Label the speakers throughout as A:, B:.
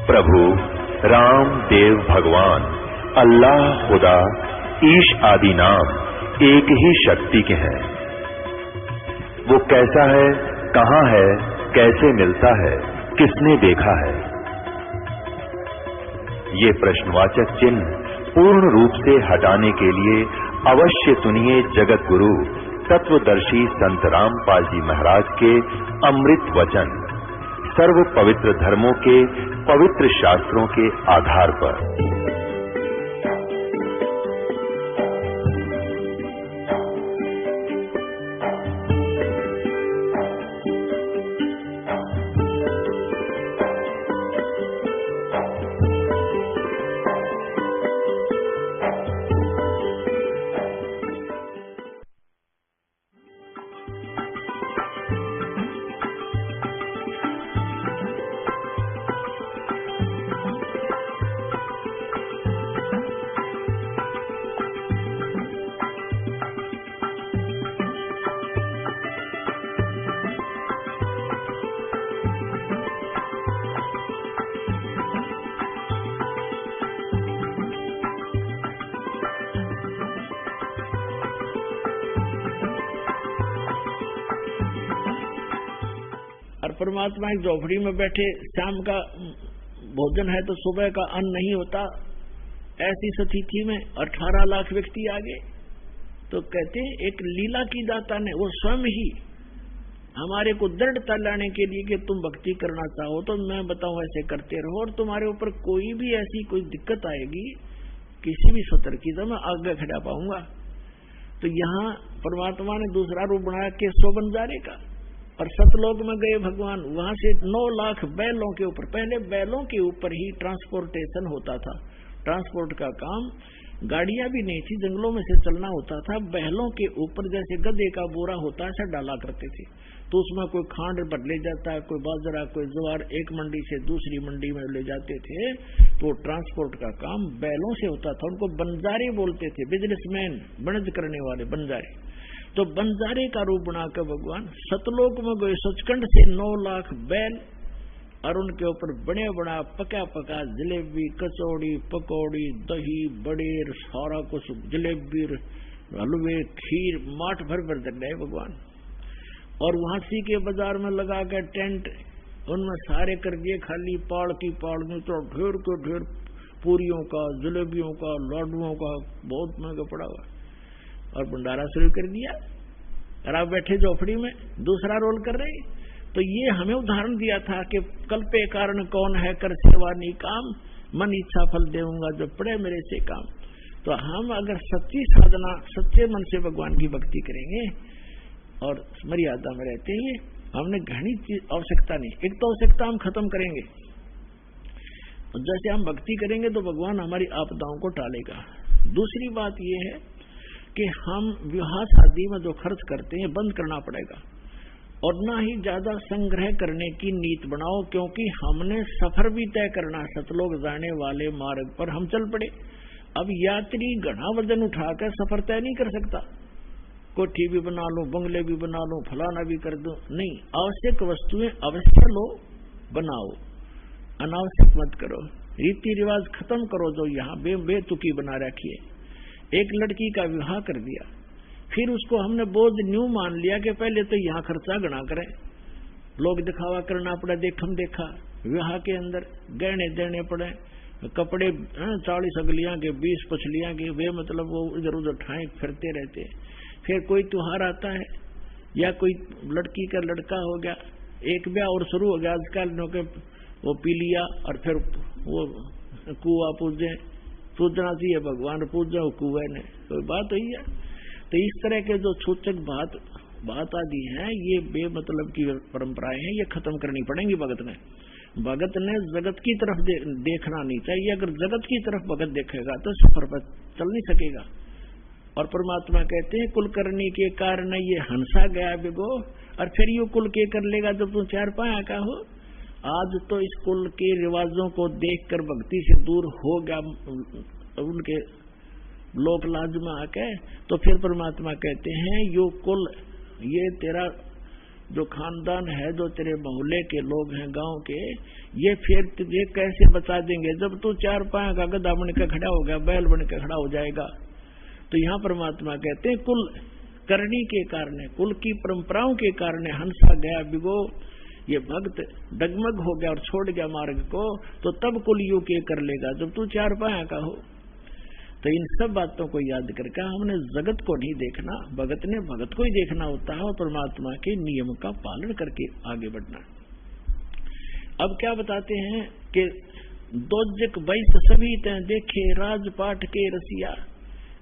A: प्रभु राम देव भगवान अल्लाह खुदा ईश आदि नाम एक ही शक्ति के हैं। वो कैसा है, कहां है, कैसे मिलता है, किसने देखा है? ये प्रश्नवाचक चिन्ह पूर्ण रूप से हटाने के लिए अवश्य सुनिए जगत गुरु तत्वदर्शी संत रामपाल जी महाराज के अमृत वचन सर्व पवित्र धर्मों के पवित्र शास्त्रों के आधार पर।
B: परमात्मा एक झोपड़ी में बैठे, शाम का भोजन है तो सुबह का अन्न नहीं होता, ऐसी स्थिति में 18 लाख व्यक्ति आ गए। तो कहते हैं एक लीला की दाता ने वो स्वयं ही हमारे को दृढ़ता लाने के लिए कि तुम भक्ति करना चाहो तो मैं बताऊं ऐसे करते रहो, और तुम्हारे ऊपर कोई भी ऐसी कोई दिक्कत आएगी किसी भी सतर की तो मैं आगे खड़ा पाऊंगा। तो यहाँ परमात्मा ने दूसरा रूप बनाया केशव बंजारे का, और सतलोक में गए भगवान, वहां से 9 लाख बैलों के ऊपर, पहले बैलों के ऊपर ही ट्रांसपोर्टेशन होता था, ट्रांसपोर्ट का काम, गाड़ियां भी नहीं थी, जंगलों में से चलना होता था, बैलों के ऊपर जैसे गधे का बोरा होता है ऐसा डाला करते थे। तो उसमें कोई खांड पर ले जाता है, कोई बाजरा, कोई ज्वार, एक मंडी से दूसरी मंडी में ले जाते थे। तो ट्रांसपोर्ट का काम बैलों से होता था, उनको बंजारे बोलते थे, बिजनेसमैन, बनज करने वाले बंजारे। तो बंजारे का रूप बनाकर भगवान सतलोक में गए, सचखंड से 9 लाख बैल, और उनके ऊपर बड़े बड़ा पका पका जलेबी, कचौड़ी, पकौड़ी, दही, बड़ेर, सारा कुछ, जलेबी, हलवे, खीर, माठ भर भर दे रहे भगवान। और वहां सी के बाजार में लगा कर टेंट, उनमें सारे कर दिए खाली, पाड़ की पाड़ में तो ढेर के ढेर पूरियों का, जलेबियों का, लाडुओं का बहुत महंगा पड़ा हुआ, और भंडारा शुरू कर दिया, और आप बैठे झोपड़ी में दूसरा रोल कर रहे। तो ये हमें उदाहरण दिया था कि कल्पे कारण कौन है, कर सेवा नी काम, मन इच्छा फल देऊंगा जो पड़े मेरे से काम। तो हम अगर सच्ची साधना, सच्चे मन से भगवान की भक्ति करेंगे और मर्यादा में रहते हुए, हमने घनी चीज आवश्यकता नहीं, एक तो आवश्यकता हम खत्म करेंगे, जैसे हम भक्ति करेंगे तो भगवान हमारी आपदाओं को टालेगा। दूसरी बात यह है कि हम विवाह शादी में जो खर्च करते हैं बंद करना पड़ेगा, और ना ही ज्यादा संग्रह करने की नीति बनाओ, क्योंकि हमने सफर भी तय करना, सतलोक जाने वाले मार्ग पर हम चल पड़े। अब यात्री घना वजन उठाकर सफर तय नहीं कर सकता, कोठी भी बना लो, बंगले भी बना लो, फलाना भी कर दो, नहीं, आवश्यक वस्तुएं अवश्य लो, बनाओ, अनावश्यक मत करो, रीति रिवाज खत्म करो जो यहाँ बेतुकी बना रखिए। एक लड़की का विवाह कर दिया, फिर उसको हमने बोझ न्यू मान लिया कि पहले तो यहाँ खर्चा गणा करें, लोग दिखावा करना पड़ा, देखम देखा, विवाह के अंदर गहने देने पड़े, कपड़े 40 अगलियां के, 20 पछलियां के, वे मतलब वो इधर उधर ठाए फिरते रहते। फिर कोई त्योहार आता है या कोई लड़की का लड़का हो गया, एक ब्याह और शुरू हो गया, आजकल वो पी लिया, और फिर वो कुआ पूजना चाहिए, भगवान पूजा कुएं ने, कोई बात हुई है। तो इस तरह के जो सूचक बात आदि हैं, ये बेमतलब की परंपराएं हैं, ये खत्म करनी पड़ेंगी भगत ने। भगत ने जगत की तरफ देखना नहीं चाहिए, अगर जगत की तरफ भगत देखेगा तो सफर पर चल नहीं सकेगा। और परमात्मा कहते हैं कुलकर्णी के कारण ये हंसा गया बिगो, और फिर ये कुल के कर लेगा जब तुम 4 पाया का हो। आज तो इस कुल के रिवाजों को देखकर भक्ति से दूर हो गया, उनके लोक लाज में आके। तो फिर परमात्मा कहते हैं यो कुल, ये तेरा जो खानदान है, जो तेरे मोहल्ले के लोग हैं, गांव के, ये फिर तुझे कैसे बचा देंगे जब तू 4 पांव का गधा बन के खड़ा हो गया, बैल बन के खड़ा हो जाएगा। तो यहाँ परमात्मा कहते हैं कुल करनी के कारण, कुल की परंपराओं के कारण हंसा गया बिगो, ये भक्त डगमग हो गया और छोड़ गया मार्ग को, तो तब कुल यू के कर लेगा जब तू 4 पांव का हो। तो इन सब बातों को याद करके हमने जगत को नहीं देखना, भगत ने भगत को ही देखना होता है और परमात्मा के नियम का पालन करके आगे बढ़ना। अब क्या बताते हैं कि दोजक बैस सभी तय देखे राजपाट के रसिया,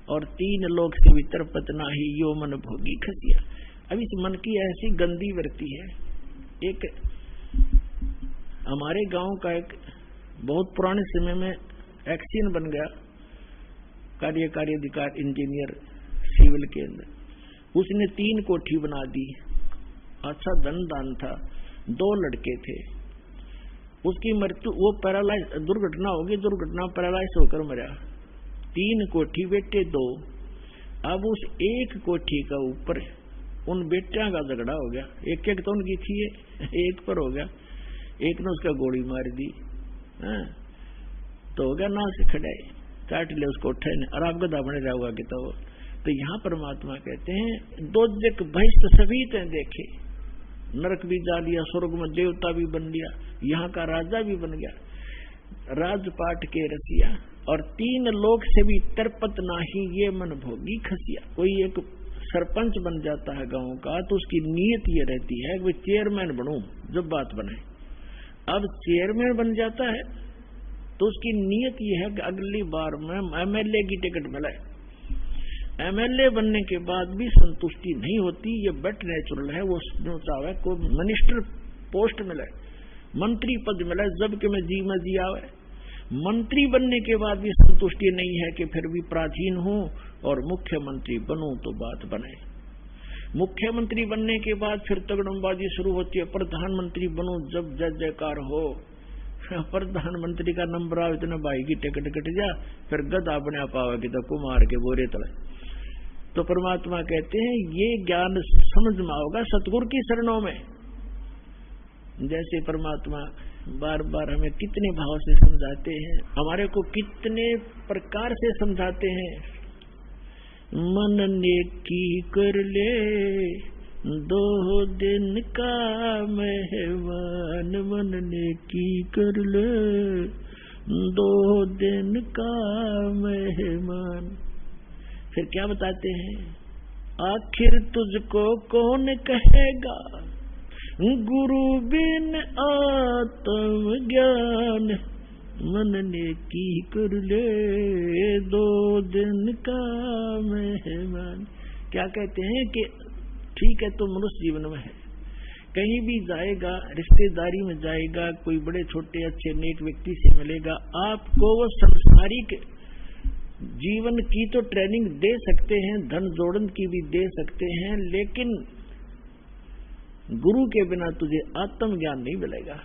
B: और 3 लोक से भी तरपत नाही यो मन भोगी खसिया। अब इस मन की ऐसी गंदी वृत्ति है। एक हमारे गांव का एक बहुत पुराने समय में एक्सीडेंट बन गया, कार्यकारी अधिकारी इंजीनियर सिविल के अंदर, उसने 3 कोठी बना दी, अच्छा धन दान था, 2 लड़के थे, उसकी मृत्यु, वो पैरालाइज दुर्घटना होगी, दुर्घटना पैरालाइज होकर मरा। 3 कोठी बेटे 2। अब उस एक कोठी का ऊपर उन बेटियां का झगड़ा हो गया, एक तो उनकी थी, एक पर हो गया, एक ने उसका गोली मार दी, तो हो गया ना से खड़ाई, काट ले उसको उठे ने, और आप गधा बने रहा हुआ कि तो यहाँ परमात्मा कहते हैं दोजक भैष्ट सभी तय देखे, नरक भी जा लिया, स्वर्ग में देवता भी बन लिया, यहाँ का राजा भी बन गया, राजपाट के रसिया, और 3 लोक से भी तरपत नाही ये मन भोगी खसिया। कोई एक सरपंच बन जाता है गांव का, तो उसकी नीयत ये रहती है कि चेयरमैन बनूं जब बात बने। अब चेयरमैन बन जाता है तो उसकी नीयत ये है कि अगली बार में एमएलए की टिकट मिले। एमएलए बनने के बाद भी संतुष्टि नहीं होती, ये बट नेचुरल है, वो चाहे को मिनिस्टर पोस्ट मिले, मंत्री पद मिले, जब कि मैं जी आवे। मंत्री बनने के बाद भी संतुष्टि नहीं है कि फिर भी प्राचीन हूं और मुख्यमंत्री बनूं तो बात बने। मुख्यमंत्री बनने के बाद फिर तगड़मबाजी शुरू होती है, प्रधानमंत्री बनूं जब जय जयकार हो, प्रधानमंत्री का नंबर आओ, इतने भाई की टिकट कट जा, फिर गधा बना पाओगे तो कुमार के बोरे तले। तो परमात्मा कहते हैं ये ज्ञान समझ में आओगा सतगुरु की शरणों में। जैसे परमात्मा बार बार हमें कितने भाव से समझाते हैं, हमारे को कितने प्रकार से समझाते हैं। मन नेकी कर ले 2 दिन का मेहमान, मन नेकी कर ले 2 दिन का मेहमान। फिर क्या बताते हैं, आखिर तुझको कौन कहेगा गुरु बिन आत्म ज्ञान, मन नेकी कर ले 2 दिन का मेहमान। क्या कहते हैं कि ठीक है तो मनुष्य जीवन में है, कहीं भी जाएगा, रिश्तेदारी में जाएगा, कोई बड़े छोटे अच्छे नेक व्यक्ति से मिलेगा, आपको वो संसारिक जीवन की तो ट्रेनिंग दे सकते हैं, धन जोड़न की भी दे सकते हैं, लेकिन गुरु के बिना तुझे आत्म ज्ञान नहीं मिलेगा।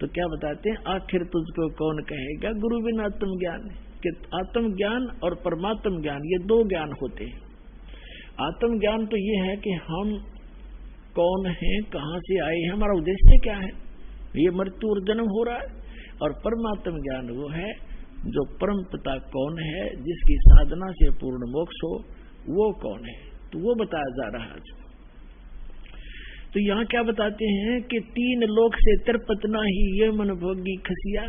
B: तो क्या बताते हैं, आखिर तुझको कौन कहेगा गुरु बिना आत्म ज्ञान, कि आत्म ज्ञान और परमात्म ज्ञान ये 2 ज्ञान होते हैं। आत्म ज्ञान तो ये है कि हम कौन हैं, कहां से आए हैं, हमारा उद्देश्य क्या है, ये मृत्यु और जन्म हो रहा है। और परमात्म ज्ञान वो है जो परम पिता कौन है, जिसकी साधना से पूर्ण मोक्ष हो, वो कौन है, तो वो बताया जा रहा है। तो यहाँ क्या बताते हैं कि 3 लोक से तरपत नाही ये मन भोगी खसिया।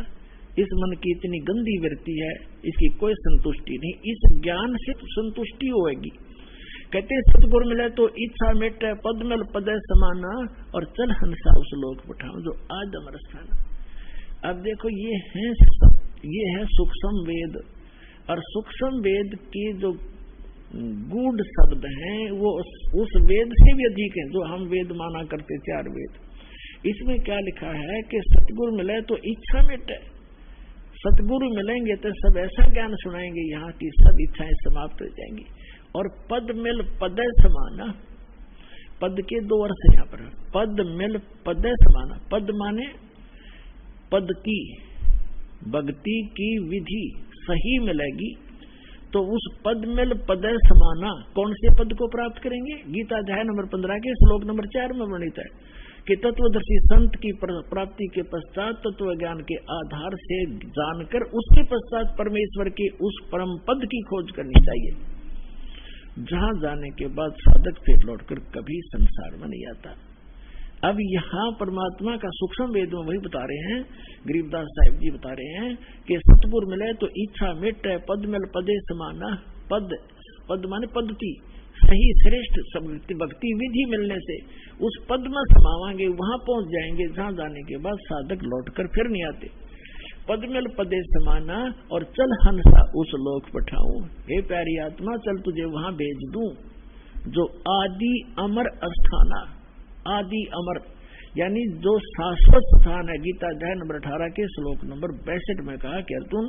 B: इस मन की इतनी गंदी वृत्ति है, इसकी कोई संतुष्टि नहीं, इस ज्ञान से तो संतुष्टि होगी। कहते सतगुरु मिले तो इच्छा मेटे पद मिल पद समाना, और चल हंसा उस लोक उठाऊं जो आज अमर स्थान। अब देखो ये है सूक्ष्म वेद, और सूक्ष्म वेद की जो गूढ़ शब्द हैं वो उस वेद से भी अधिक हैं जो हम वेद माना करते 4 वेद। इसमें क्या लिखा है कि सतगुरु मिले तो इच्छा मिटे। सतगुरु मिलेंगे तो सब ऐसा ज्ञान सुनाएंगे यहाँ की सब इच्छाएं समाप्त हो जाएंगी। और पद मिल पद समाना, पद के 2 अर्थ यहाँ पर, पद मिल पद समाना। पद माने पद की भक्ति की विधि सही मिलेगी, तो उस पद मिल पदे समाना, कौन से पद को प्राप्त करेंगे? गीता अध्याय नंबर 15 के श्लोक नंबर 4 में वर्णित है कि तत्वदर्शी संत की प्राप्ति के पश्चात तत्व ज्ञान के आधार से जानकर उसके पश्चात परमेश्वर के उस परम पद की खोज करनी चाहिए, जहां जाने के बाद साधक फिर लौटकर कभी संसार में नहीं आता। अब यहाँ परमात्मा का सूक्ष्म वेद में वही बता रहे हैं, गरीबदास साहिब जी बता रहे हैं कि सतपुर मिले तो इच्छा मिटे, पद मिल पदे समाना। पद माने पद्धति, सही श्रेष्ठ भक्ति विधि मिलने से उस पद में समावांगे, वहां पहुंच जाएंगे जहां जाने के बाद साधक लौटकर फिर नहीं आते। पद मिल पदे समाना और चल हंसा उस लोक पठाऊं। हे प्यारी आत्मा, चल तुझे वहां भेज दूं जो आदि अमर अस्थाना, आदि अमर यानी जो शाश्वत स्थान है। गीता अध्याय नंबर 18 के श्लोक नंबर 62 में कहा कि अर्जुन,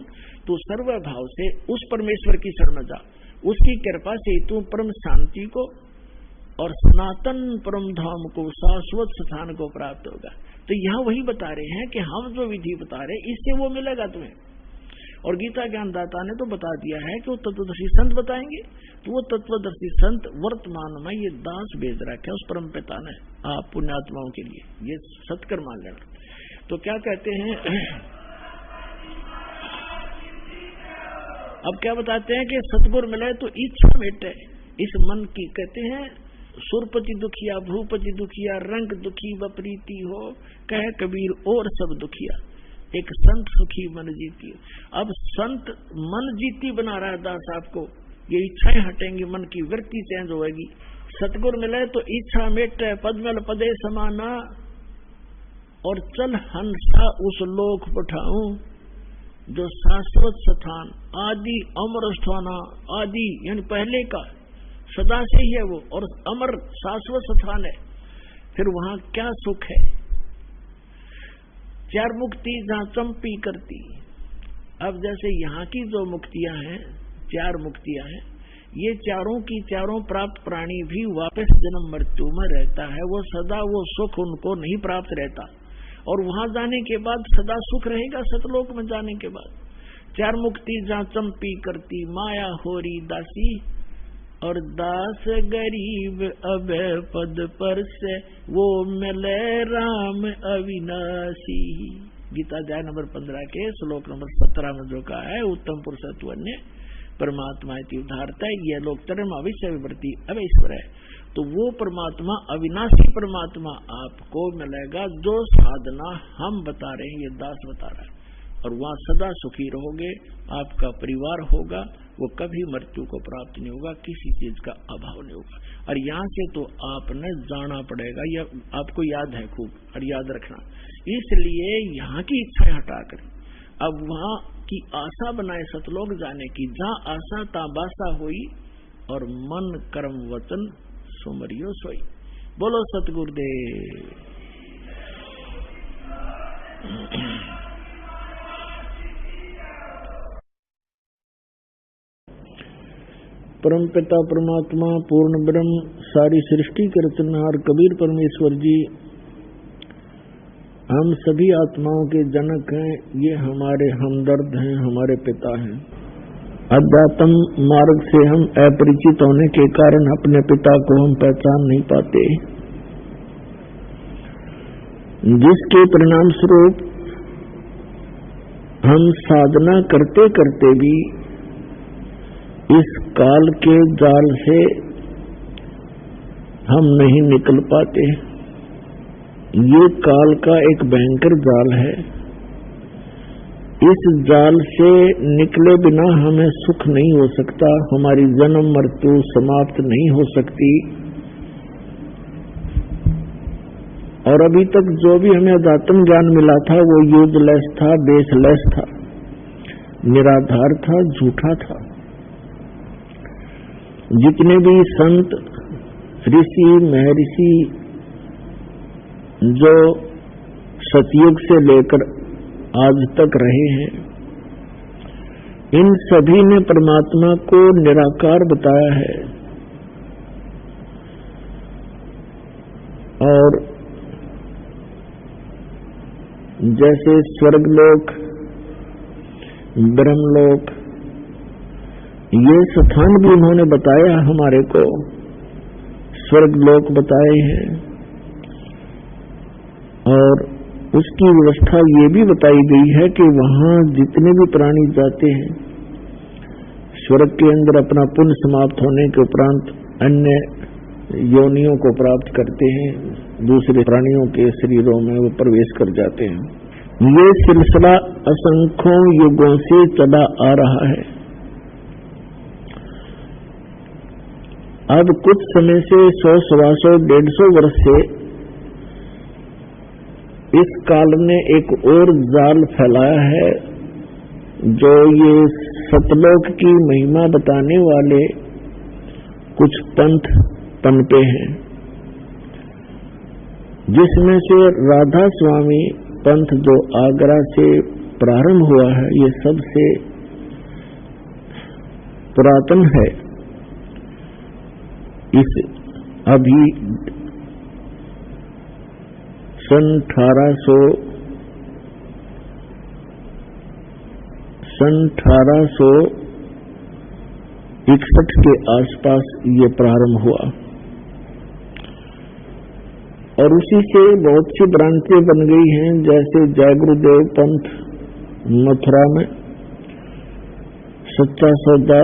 B: तू सर्वभाव से उस परमेश्वर की शरण में जा, उसकी कृपा से तू परम शांति को और सनातन परम धाम को, शाश्वत स्थान को प्राप्त होगा। तो यहाँ वही बता रहे हैं कि हम जो विधि बता रहे इससे वो मिलेगा तुम्हें। और गीता ज्ञानदाता ने तो बता दिया है कि वो तत्वदर्शी संत बताएंगे। तो वो तत्वदर्शी संत वर्तमान में ये दास भेज रखा है उस परम पिता ने आप पुण्यात्माओं के लिए, ये सत्कर मान लेना। तो क्या कहते हैं, अब क्या बताते हैं कि सतगुरु मिले तो इच्छा मिटे इस मन की। कहते हैं सुरपति दुखिया, भूपति दुखिया, रंग दुखी वप्रीति हो, कह कबीर और सब दुखिया, एक संत सुखी मन जीती। अब संत मन जीती बना रहा है दास आपको, ये इच्छाएं हटेंगी, मन की वृत्ति चेंज होगी। सतगुर मिले तो इच्छा मिटे, पद मिल पदे समाना और चल हंसा उस लोक पठाऊं जो शाश्वत स्थान, आदि अमर स्थाना, आदि यानी पहले का, सदा से ही है वो, और अमर शाश्वत स्थान है। फिर वहां क्या सुख है? चार मुक्ति जहां चंपी करती। अब जैसे यहाँ की जो मुक्तियां हैं, चार मुक्तियां हैं, ये चारों की चारों प्राप्त प्राणी भी वापस जन्म मृत्यु में रहता है, वो सदा वो सुख उनको नहीं प्राप्त रहता, और वहां जाने के बाद सदा सुख रहेगा सतलोक में जाने के बाद। चार मुक्ति जहाँ चंपी करती, माया होरी दासी और दास गरीब अब पद पर से वो मिले राम अविनाशी। गीता अध्याय नंबर 15 के श्लोक नंबर 17 में जो कहा है, उत्तम पुरुषत्व अन्य परमात्मा इति उदाहरता, यह लोग तरम अविश्य विवर्ती अवैश्वर है। तो वो परमात्मा अविनाशी परमात्मा आपको मिलेगा जो साधना हम बता रहे हैं, ये दास बता रहा है, और वहाँ सदा सुखी रहोगे, आपका परिवार होगा, वो कभी मृत्यु को प्राप्त नहीं होगा, किसी चीज का अभाव नहीं होगा। और यहाँ से तो आपने जाना पड़ेगा, यह आपको याद है खूब, और याद रखना। इसलिए यहाँ की इच्छाएं हटाकर अब वहाँ की आशा बनाए सतलोक जाने की, जहाँ आशा ता बासा हुई और मन कर्म वचन सुमरियो सोई। बोलो सतगुरुदेव। परम पिता परमात्मा पूर्ण ब्रह्म सारी सृष्टि के रचनहार कबीर परमेश्वर जी हम सभी आत्माओं के जनक हैं, ये हमारे हमदर्द हैं, हमारे पिता हैं। अध्यात्म मार्ग से हम अपरिचित होने के कारण अपने पिता को हम पहचान नहीं पाते, जिसके परिणाम स्वरूप हम साधना करते करते भी इस काल के जाल से हम नहीं निकल पाते। ये काल का एक भयंकर जाल है, इस जाल से निकले बिना हमें सुख नहीं हो सकता, हमारी जन्म मृत्यु समाप्त नहीं हो सकती। और अभी तक जो भी हमें अध्यात्म ज्ञान मिला था वो यूजलेस था, बेसलेस था, निराधार था, झूठा था। जितने भी संत ऋषि महर्षि जो सतयुग से लेकर आज तक रहे हैं, इन सभी ने परमात्मा को निराकार बताया है। और जैसे स्वर्गलोक, ब्रह्मलोक, ये स्थान भी उन्होंने बताया हमारे को, स्वर्ग लोक बताए हैं, और उसकी व्यवस्था ये भी बताई गई है कि वहां जितने भी प्राणी जाते हैं, स्वर्ग के अंदर अपना पुण्य समाप्त होने के उपरांत अन्य योनियों को प्राप्त करते हैं, दूसरे प्राणियों के शरीरों में वो प्रवेश कर जाते हैं। ये सिलसिला असंख्यों युगों से चला आ रहा है। अब कुछ समय से 100, 125, 150 वर्ष से इस काल ने एक और जाल फैलाया है, जो ये सतलोक की महिमा बताने वाले कुछ पंथ पनपे हैं, जिसमें से राधा स्वामी पंथ जो आगरा से प्रारंभ हुआ है, ये सबसे पुरातन है। इस अभी सन 1861 के आसपास ये प्रारंभ हुआ, और उसी से बहुत सी ब्रांचें बन गई हैं, जैसे जय गुरुदेव पंथ मथुरा में, सच्चा सौदा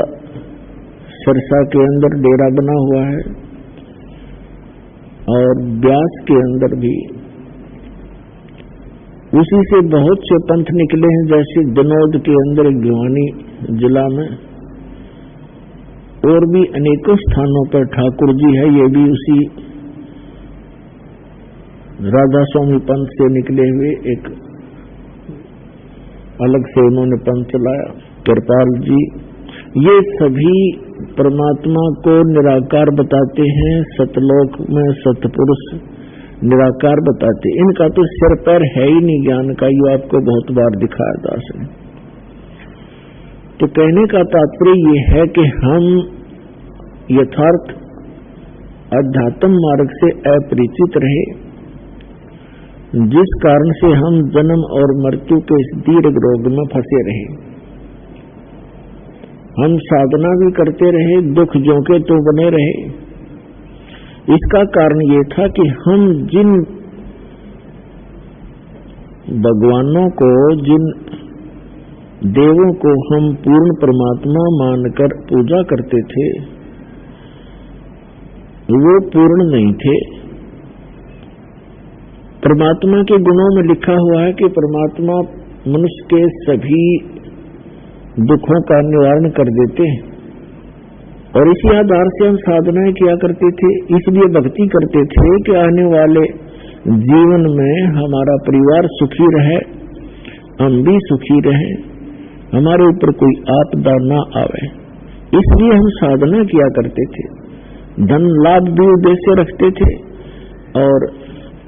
B: सिरसा के अंदर डेरा बना हुआ है, और ब्यास के अंदर भी उसी से बहुत से पंथ निकले हैं, जैसे जनौद के अंदर भिवानी जिला में, और भी अनेकों स्थानों पर ठाकुर जी है, ये भी उसी राधा स्वामी पंथ से निकले हुए एक अलग से उन्होंने पंथ चलाया। कृपाल जी, ये सभी परमात्मा को निराकार बताते हैं, सतलोक में सतपुरुष निराकार बताते। इनका तो सिर पैर है ही नहीं ज्ञान का, ये आपको बहुत बार दिखाया दास ने। तो कहने का तात्पर्य ये है कि हम यथार्थ अध्यात्म मार्ग से अपरिचित रहे, जिस कारण से हम जन्म और मृत्यु के इस दीर्घ रोग में फंसे रहे। हम साधना भी करते रहे, दुख ज्यों के तो बने रहे। इसका कारण ये था कि हम जिन भगवानों को, जिन देवों को हम पूर्ण परमात्मा मानकर पूजा करते थे, वो पूर्ण नहीं थे। परमात्मा के गुणों में लिखा हुआ है कि परमात्मा मनुष्य के सभी दुखों का निवारण कर देते हैं, और इसी आधार से हम साधनाएं किया करते थे। इसलिए भक्ति करते थे कि आने वाले जीवन में हमारा परिवार सुखी रहे, हम भी सुखी रहे, हमारे ऊपर कोई आपदा ना आवे। इसलिए हम साधना किया करते थे, धन लाभ भी उद्देश्य रखते थे, और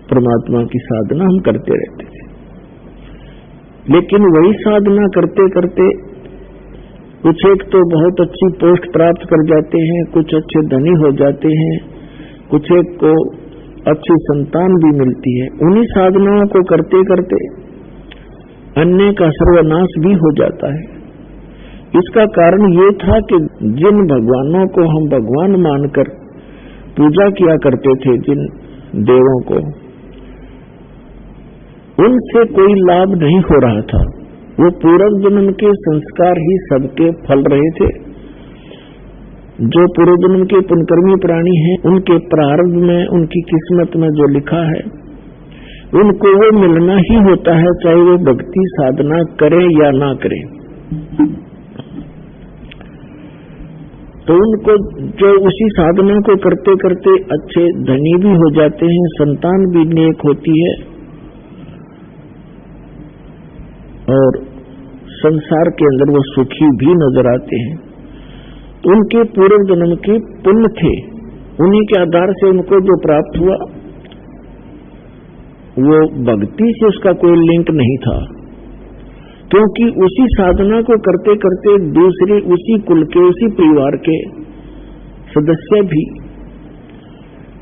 B: परमात्मा की साधना हम करते रहते थे। लेकिन वही साधना करते करते कुछ एक तो बहुत अच्छी पोस्ट प्राप्त कर जाते हैं, कुछ अच्छे धनी हो जाते हैं, कुछ एक को अच्छी संतान भी मिलती है। उन्हीं साधनाओं को करते करते अन्य का सर्वनाश भी हो जाता है। इसका कारण ये था कि जिन भगवानों को हम भगवान मानकर पूजा किया करते थे, जिन देवों को, उनसे कोई लाभ नहीं हो रहा था। वो पूर्व जन्म के संस्कार ही सबके फल रहे थे। जो पूर्व जन्म के पुण्यकर्मी प्राणी हैं, उनके प्रारब्ध में, उनकी किस्मत में जो लिखा है, उनको वो मिलना ही होता है, चाहे वो भक्ति साधना करे या ना करे। तो उनको जो उसी साधना को करते करते अच्छे धनी भी हो जाते हैं, संतान भी नेक होती है, और संसार के अंदर वो सुखी भी नजर आते हैं। उनके पूर्व जन्म के पुण्य थे, उन्हीं के आधार से उनको जो प्राप्त हुआ, वो भक्ति से उसका कोई लिंक नहीं था, क्योंकि उसी साधना को करते करते दूसरे उसी कुल के, उसी परिवार के सदस्य भी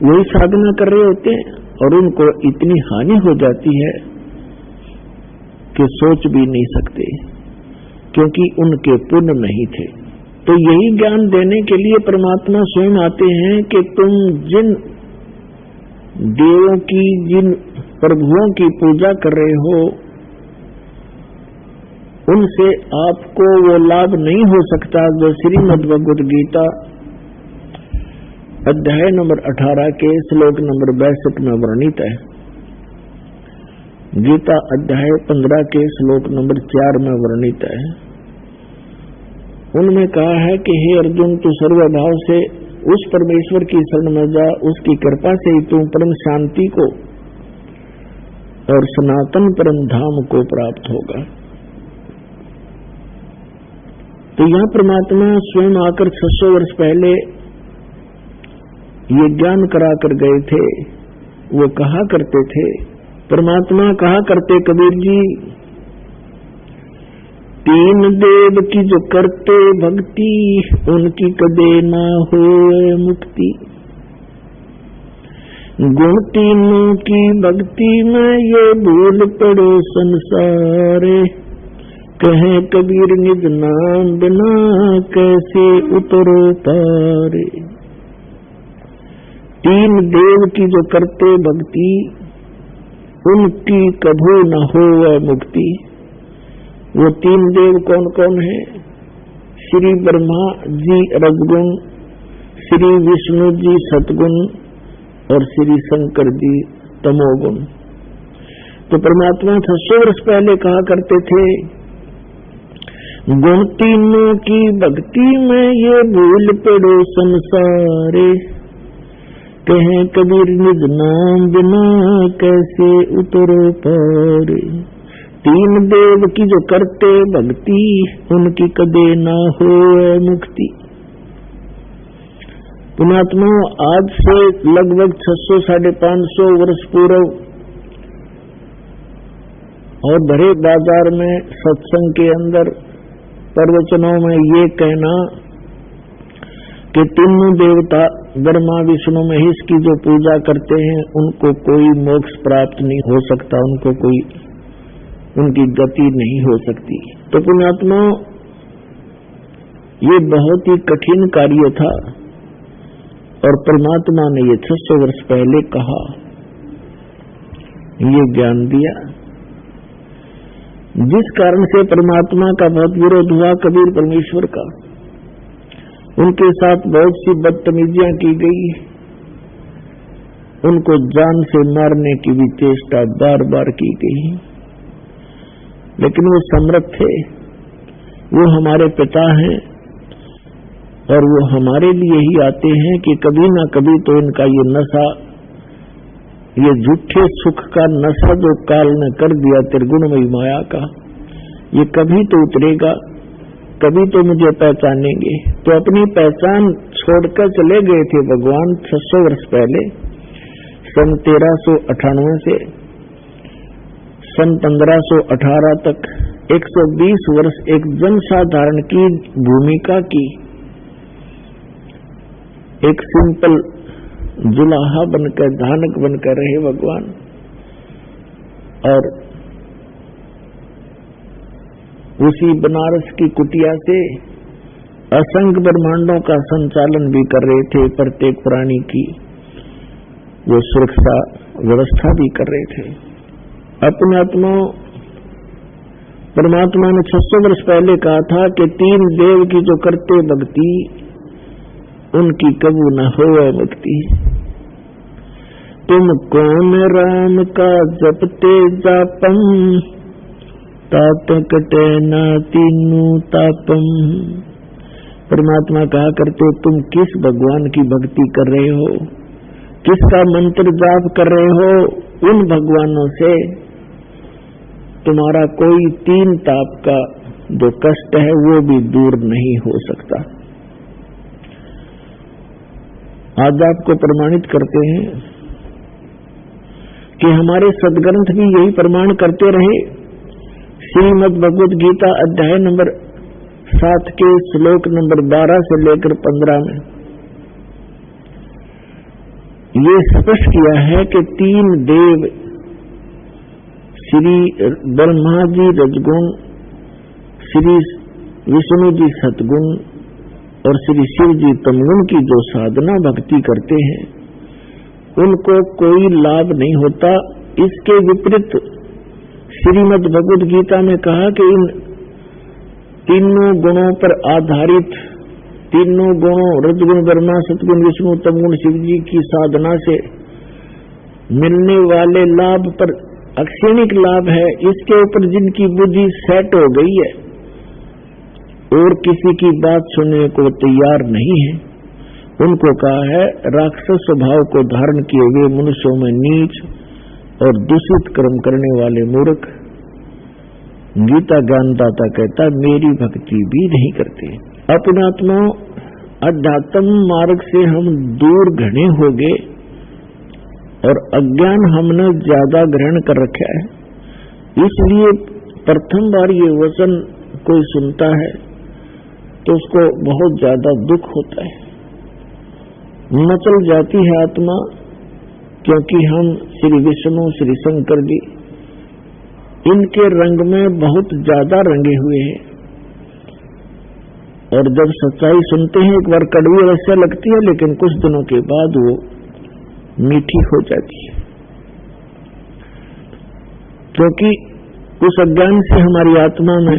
B: वही साधना कर रहे होते हैं, और उनको इतनी हानि हो जाती है कि सोच भी नहीं सकते, क्योंकि उनके पुण्य नहीं थे। तो यही ज्ञान देने के लिए परमात्मा स्वयं आते हैं कि तुम जिन देवों की, जिन प्रभुओं की पूजा कर रहे हो, उनसे आपको वो लाभ नहीं हो सकता जो श्रीमद् भगवद गीता अध्याय नंबर 18 के श्लोक नंबर 62 में वर्णित है। गीता अध्याय 15 के श्लोक नंबर 4 में वर्णित है। उनमें कहा है कि हे अर्जुन, तू सर्वभाव से उस परमेश्वर की शरण में जा, उसकी कृपा से ही तू परम शांति को और सनातन परम धाम को प्राप्त होगा। तो यहां परमात्मा स्वयं आकर 600 वर्ष पहले ये ज्ञान करा कर गए थे। वो कहा करते थे, परमात्मा कहा करते कबीर जी, तीन देव की जो करते भक्ति, उनकी कदे ना होए मुक्ति। गुण तीनों की भक्ति में ये भूल पड़ो संसारे, कहे कबीर निज नाम बिना कैसे उतरो पारे। तीन देव की जो करते भक्ति, उनकी कभू न हो मुक्ति। वो तीन देव कौन कौन है? श्री ब्रह्मा जी रजगुण, श्री विष्णु जी सतगुण और श्री शंकर जी तमोगुण। तो परमात्मा 600 वर्ष पहले कहा करते थे, गुण तीनों की भक्ति में ये भूल पड़ो संसारे, कहे कबीर निज नाम बिना कैसे उतरो पारे। तीन देव की जो करते भक्ति, उनकी कदे ना हो मुक्ति। पुणात्मा, आज से लगभग 600-550 वर्ष पूर्व और भरे बाजार में सत्संग के अंदर प्रवचनों में ये कहना कि तीनों देवता ब्रह्मा विष्णु महेश की जो पूजा करते हैं, उनको कोई मोक्ष प्राप्त नहीं हो सकता, उनको कोई उनकी गति नहीं हो सकती। तो पुण्यात्मा, ये बहुत ही कठिन कार्य था और परमात्मा ने ये 600 वर्ष पहले कहा, ये ज्ञान दिया, जिस कारण से परमात्मा का बहुत विरोध हुआ कबीर परमेश्वर का। उनके साथ बहुत सी बदतमीजियां की गई, उनको जान से मारने की भी चेष्टा बार बार की गई, लेकिन वो समर्थ थे। वो हमारे पिता हैं और वो हमारे लिए ही आते हैं कि कभी ना कभी तो इनका ये नशा, ये झूठे सुख का नशा जो काल ने कर दिया त्रिगुणमयी माया का, ये कभी तो उतरेगा, कभी तो मुझे पहचानेंगे। तो अपनी पहचान छोड़कर चले गए थे भगवान 600 वर्ष पहले, सन 1398 से सन 1518 तक 120 वर्ष एक जनसाधारण की भूमिका की, एक सिंपल जुलाहा बनकर, धानक बनकर रहे भगवान। और उसी बनारस की कुटिया से असंख्य ब्रह्मांडों का संचालन भी कर रहे थे, प्रत्येक प्राणी की वो सुरक्षा व्यवस्था भी कर रहे थे। अपने आत्मा परमात्मा ने 600 वर्ष पहले कहा था कि तीन देव की जो करते भक्ति, उनकी कबू न हो मुक्ति। तुम कौन राम का जपते जापम, तात कटे न तीनू तापम। परमात्मा कहा करते, तुम किस भगवान की भक्ति कर रहे हो, किसका मंत्र जाप कर रहे हो, उन भगवानों से तुम्हारा कोई तीन ताप का जो कष्ट है वो भी दूर नहीं हो सकता। आज आपको प्रमाणित करते हैं कि हमारे सदग्रंथ भी यही प्रमाण करते रहे। श्रीमद् भगवद गीता अध्याय नंबर 7 के श्लोक नंबर 12 से लेकर 15 में ये स्पष्ट किया है कि तीन देव, श्री ब्रह्मा जी रजगुण, श्री विष्णु जी सतगुण और श्री शिव जी तमगुण की जो साधना भक्ति करते हैं उनको कोई लाभ नहीं होता। इसके विपरीत श्रीमद् भगवद गीता में कहा कि इन तीनों गुणों पर आधारित, तीनों गुणों रजगुण ब्रह्मा सतगुण विष्णु तमगुण शिव जी की साधना से मिलने वाले लाभ पर अक्षणिक लाभ है, इसके ऊपर जिनकी बुद्धि सेट हो गई है और किसी की बात सुनने को तैयार नहीं है, उनको कहा है राक्षस स्वभाव को धारण किए हुए मनुष्यों में नीच और दूषित कर्म करने वाले मूर्ख। गीता ज्ञानदाता कहता मेरी भक्ति भी नहीं करते। अपने आत्मा अध्यात्म मार्ग से हम दूर घने हो गए और अज्ञान हमने ज्यादा ग्रहण कर रखा है। इसलिए प्रथम बार ये वचन कोई सुनता है तो उसको बहुत ज्यादा दुख होता है, मचल जाती है आत्मा, क्योंकि हम श्री विष्णु श्री शंकर जी इनके रंग में बहुत ज्यादा रंगे हुए हैं। और जब सच्चाई सुनते हैं एक बार कड़वी अवश्य लगती है, लेकिन कुछ दिनों के बाद वो मीठी हो जाती है, क्योंकि उस अज्ञान से हमारी आत्मा में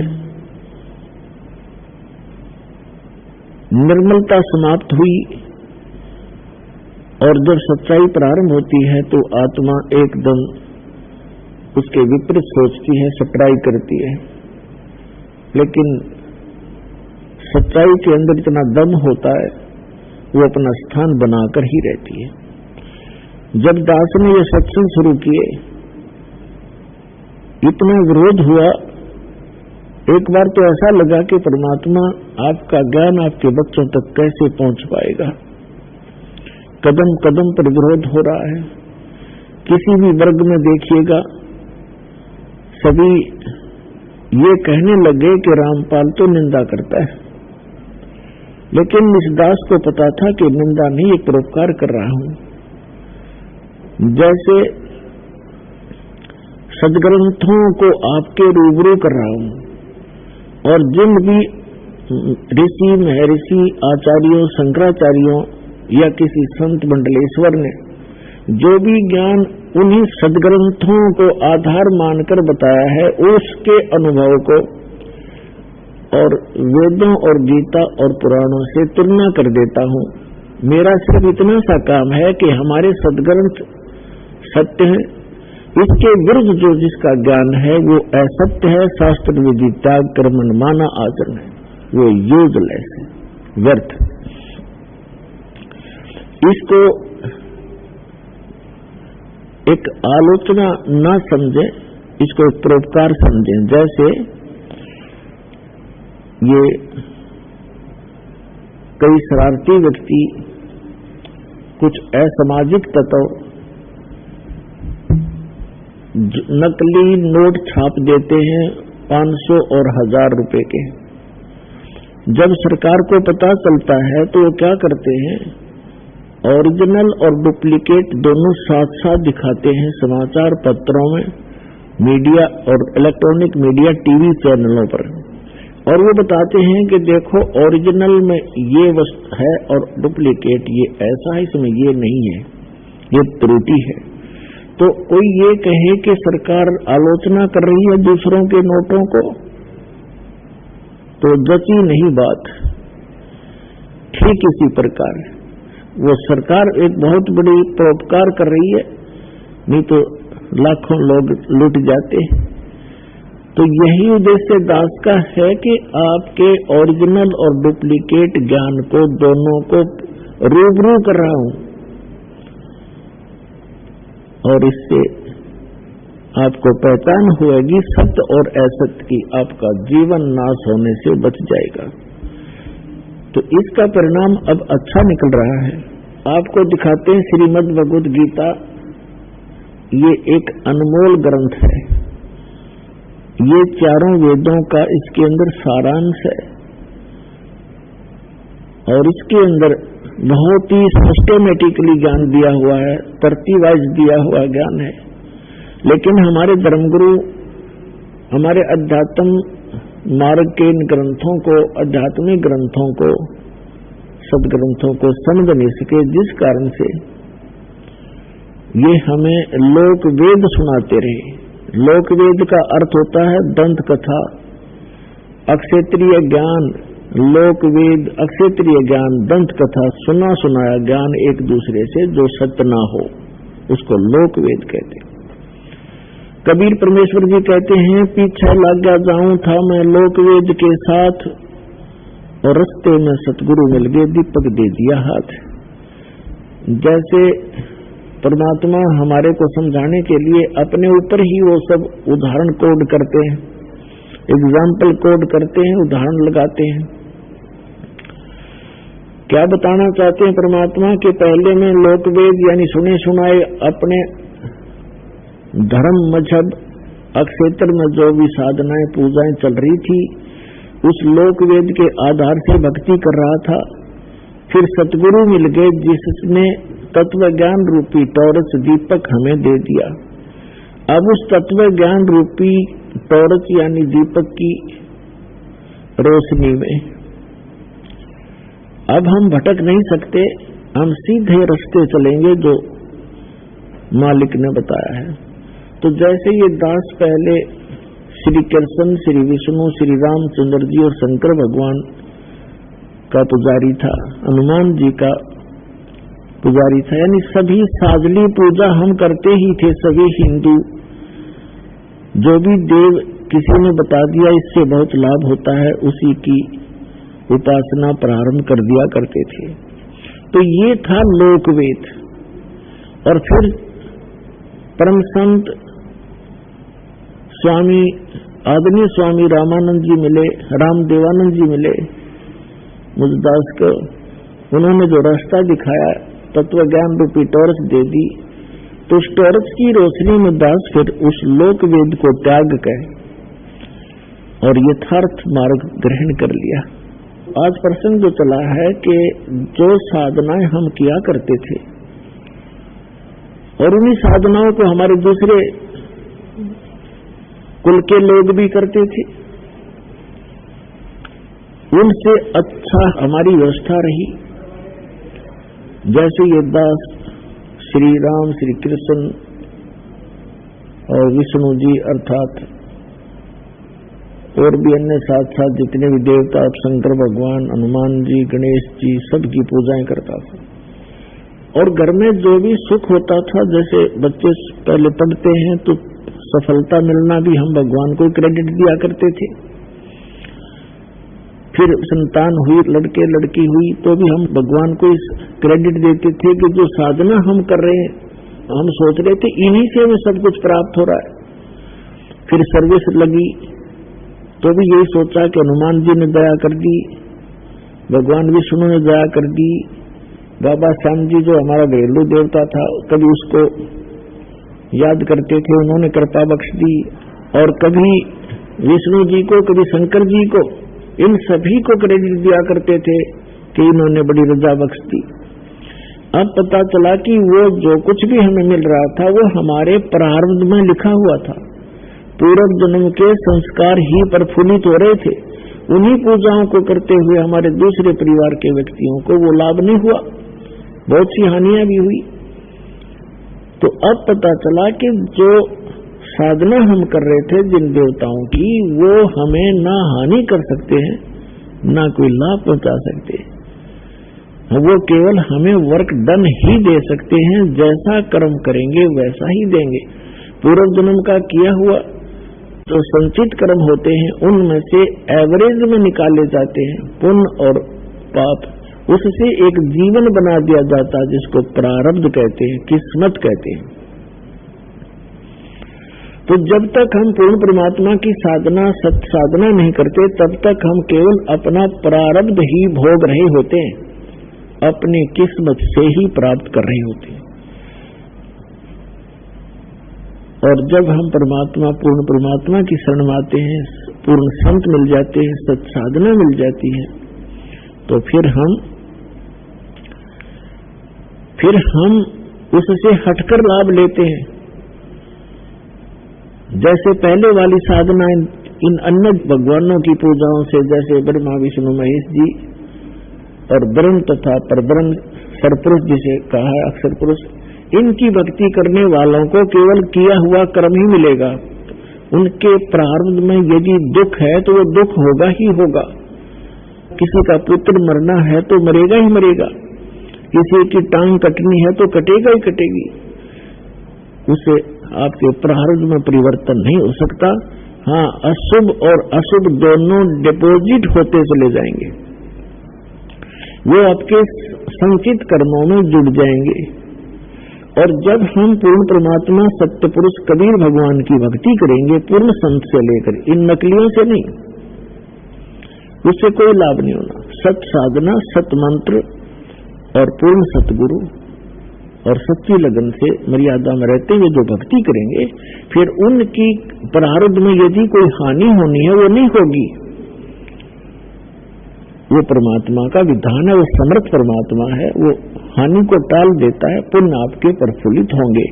B: निर्मलता समाप्त हुई और जब सच्चाई प्रारंभ होती है तो आत्मा एकदम उसके विपरीत सोचती है, सटराई करती है। लेकिन सच्चाई के अंदर इतना दम होता है वो अपना स्थान बनाकर ही रहती है। जब दास ने ये सत्संग शुरू किए, इतना विरोध हुआ, एक बार तो ऐसा लगा कि परमात्मा आपका ज्ञान आपके बच्चों तक कैसे पहुंच पाएगा। कदम कदम पर विरोध हो रहा है। किसी भी वर्ग में देखिएगा सभी ये कहने लगे कि रामपाल तो निंदा करता है, लेकिन इस दास को पता था कि निंदा नहीं, एक परोपकार कर रहा हूं। जैसे सदग्रंथों को आपके रूबरू कर रहा हूं और जिन भी ऋषि महर्षि आचार्यों शंकराचार्यों या किसी संत मंडलेश्वर ने जो भी ज्ञान उन्हीं सदग्रंथों को आधार मानकर बताया है, उसके अनुभव को और वेदों और गीता और पुराणों से तुलना कर देता हूं। मेरा सिर्फ इतना सा काम है कि हमारे सदग्रंथ सत्य है, इसके विरुद्ध जो जिसका ज्ञान है वो असत्य है, शास्त्र विधि त्याग कर्मण माना आचरण है, वो यूजलेस है, व्यर्थ। इसको एक आलोचना न समझे, इसको एक परोपकार समझें। जैसे ये कई शरारती व्यक्ति, कुछ असामाजिक तत्व नकली नोट छाप देते हैं 500 और 1000 रुपए के। जब सरकार को पता चलता है तो वो क्या करते हैं, ओरिजिनल और डुप्लीकेट दोनों साथ साथ दिखाते हैं समाचार पत्रों में, मीडिया और इलेक्ट्रॉनिक मीडिया टीवी चैनलों पर, और वो बताते हैं कि देखो ओरिजिनल में ये वस्तु है और डुप्लीकेट ये ऐसा है, इसमें ये नहीं है, ये त्रुटि है। तो कोई ये कहे कि सरकार आलोचना कर रही है दूसरों के नोटों को, तो जची नहीं बात। ठीक इसी प्रकार वो सरकार एक बहुत बड़ी परोपकार कर रही है, नहीं तो लाखों लोग लूट जाते। तो यही उद्देश्य दास का है कि आपके ओरिजिनल और डुप्लीकेट ज्ञान को दोनों को रूबरू कर रहा हूं, और इससे आपको पहचान होगी सत्य और असत्य की, आपका जीवन नाश होने से बच जाएगा। तो इसका परिणाम अब अच्छा निकल रहा है। आपको दिखाते हैं श्रीमद् भगवद गीता, ये एक अनमोल ग्रंथ है, ये चारों वेदों का इसके अंदर सारांश है, और इसके अंदर बहुत ही सिस्टमेटिकली ज्ञान दिया हुआ है, तरतीब वाइज दिया हुआ ज्ञान है। लेकिन हमारे धर्मगुरु हमारे अध्यात्म मार्ग के इन ग्रंथों को, आध्यात्मिक ग्रंथों को सदग्रंथों को समझ नहीं सके, जिस कारण से ये हमें लोक वेद सुनाते रहे। लोक वेद का अर्थ होता है दंत कथा, अक्षेत्रीय ज्ञान। लोक वेद अक्षेत्रीय ज्ञान, दंत कथा, सुना सुनाया ज्ञान एक दूसरे से जो सत्य ना हो, उसको लोक वेद कहते हैं। कबीर परमेश्वर जी कहते हैं, पीछे लग गया जाऊं था मैं लोक वेद के साथ, और रस्ते में सतगुरु मिल गए, दीपक दे दिया हाथ। जैसे परमात्मा हमारे को समझाने के लिए अपने ऊपर ही वो सब उदाहरण कोड करते हैं, एग्जाम्पल कोड करते हैं, उदाहरण लगाते हैं। क्या बताना चाहते हैं परमात्मा के पहले में लोक वेद यानी सुने सुनाए अपने धर्म मजहब अक्षेत्र में जो भी साधनाएं पूजाएं चल रही थी, उस लोक वेद के आधार से भक्ति कर रहा था। फिर सतगुरु मिल गए जिसने तत्व ज्ञान रूपी टॉर्च दीपक हमें दे दिया। अब उस तत्व ज्ञान रूपी टॉर्च यानी दीपक की रोशनी में अब हम भटक नहीं सकते, हम सीधे रास्ते चलेंगे जो मालिक ने बताया है। तो जैसे ये दास पहले श्री कृष्ण, श्री विष्णु, श्री रामचंद्र जी और शंकर भगवान का पुजारी था, हनुमान जी का पुजारी था, यानी सभी साधली पूजा हम करते ही थे। सभी हिंदू जो भी देव किसी ने बता दिया इससे बहुत लाभ होता है, उसी की उपासना प्रारंभ कर दिया करते थे। तो ये था लोकवेद। और फिर परम संत स्वामी आदरणीय स्वामी रामानंद जी मिले, रामदेवानंद जी मिले मुझदास को। उन्होंने जो रास्ता दिखाया, तत्व ज्ञान रूपी टॉर्च दे दी, तो उस टॉर्च की रोशनी में दास फिर उस लोक वेद को त्याग कर और यथार्थ मार्ग ग्रहण कर लिया। आज प्रसंग जो चला है कि जो साधनाएं हम किया करते थे और उन्हीं साधनाओं को हमारे दूसरे कुल के लोग भी करते थे, उनसे अच्छा हमारी व्यवस्था रही। जैसे ये दास श्री राम, श्री कृष्ण और विष्णु जी अर्थात और भी अन्य साथ साथ जितने भी देवता, शंकर भगवान, हनुमान जी, गणेश जी, सबकी पूजाएं करता था। और घर में जो भी सुख होता था, जैसे बच्चे पहले पढ़ते हैं तो सफलता मिलना भी हम भगवान को क्रेडिट दिया करते थे। फिर संतान हुई, लड़के लड़की हुई, तो भी हम भगवान को इस क्रेडिट देते थे कि जो साधना हम कर रहे हैं, हम सोच रहे थे इन्हीं से हमें सब कुछ प्राप्त हो रहा है। फिर सर्विस लगी तो भी यही सोचा कि हनुमान जी ने दया कर दी, भगवान विष्णु ने दया कर दी, बाबा श्याम जी जो हमारा घरेलू देवता था कभी उसको याद करते थे, उन्होंने कृपा बख्श दी। और कभी विष्णु जी को, कभी शंकर जी को, इन सभी को क्रेडिट दिया करते थे कि इन्होंने बड़ी रजा बख्श दी। अब पता चला कि वो जो कुछ भी हमें मिल रहा था वो हमारे प्रारब्ध में लिखा हुआ था। पूर्व जन्म के संस्कार ही प्रफुल्लित हो रहे थे। उन्हीं पूजाओं को करते हुए हमारे दूसरे परिवार के व्यक्तियों को वो लाभ नहीं हुआ, बहुत सी हानियां भी हुई। तो अब पता चला कि जो साधना हम कर रहे थे जिन देवताओं की, वो हमें ना हानि कर सकते हैं ना कोई लाभ पहुंचा सकते, वो केवल हमें वर्क डन ही दे सकते हैं। जैसा कर्म करेंगे वैसा ही देंगे। पूर्व जन्म का किया हुआ जो संचित कर्म होते हैं उनमें से एवरेज में निकाले जाते हैं पुण्य और पाप, उससे एक जीवन बना दिया जाता है जिसको प्रारब्ध कहते हैं, किस्मत कहते हैं। तो जब तक हम पूर्ण परमात्मा की साधना, सत्य साधना नहीं करते, तब तक हम केवल अपना प्रारब्ध ही भोग रहे होते हैं, अपनी किस्मत से ही प्राप्त कर रहे होते हैं। और जब हम परमात्मा, पूर्ण परमात्मा की शरण में आते हैं, पूर्ण संत मिल जाते हैं, सत्य साधना मिल जाती है, तो फिर हम उससे हटकर लाभ लेते हैं। जैसे पहले वाली साधना इन अन्य भगवानों की पूजाओं से, जैसे ब्रह्मा विष्णु महेश जी और ब्रह्म तथा परब्रह्म सरपुरुष जिसे कहा है अक्षर पुरुष, इनकी भक्ति करने वालों को केवल किया हुआ कर्म ही मिलेगा। उनके प्रारब्ध में यदि दुख है तो वो दुख होगा ही होगा। किसी का पुत्र मरना है तो मरेगा ही मरेगा, किसी की टांग कटनी है तो कटेगा ही कटेगी। उसे आपके प्रारब्ध में परिवर्तन नहीं हो सकता। हाँ, अशुभ और अशुभ दोनों डिपॉजिट होते चले जाएंगे, वो आपके संचित कर्मों में जुड़ जाएंगे। और जब हम पूर्ण परमात्मा सत्य पुरुष कबीर भगवान की भक्ति करेंगे, पूर्ण संत से लेकर, इन नकलियों से नहीं, उससे कोई लाभ नहीं होना। सत साधना, सत मंत्र और पूर्ण सतगुरु और सच्ची लगन से मर्यादा में रहते हुए जो भक्ति करेंगे, फिर उनकी प्रारब्ध में यदि कोई हानि होनी है वो नहीं होगी। वो परमात्मा का विधान है, वो समर्थ परमात्मा है, वो हानि को टाल देता है, पुण्य आपके प्रफुल्लित होंगे।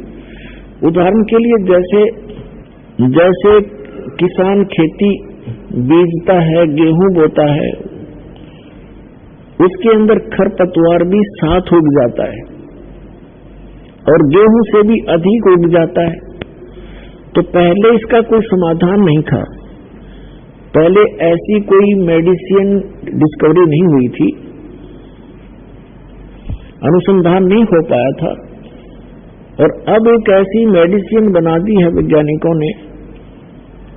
B: उदाहरण के लिए जैसे किसान खेती बीजता है, गेहूं बोता है, उसके अंदर खरपतवार भी साथ उग जाता है और गेहूं से भी अधिक उग जाता है। तो पहले इसका कोई समाधान नहीं था, पहले ऐसी कोई मेडिसिन डिस्कवरी नहीं हुई थी, अनुसंधान नहीं हो पाया था। और अब एक ऐसी मेडिसिन बना दी है वैज्ञानिकों ने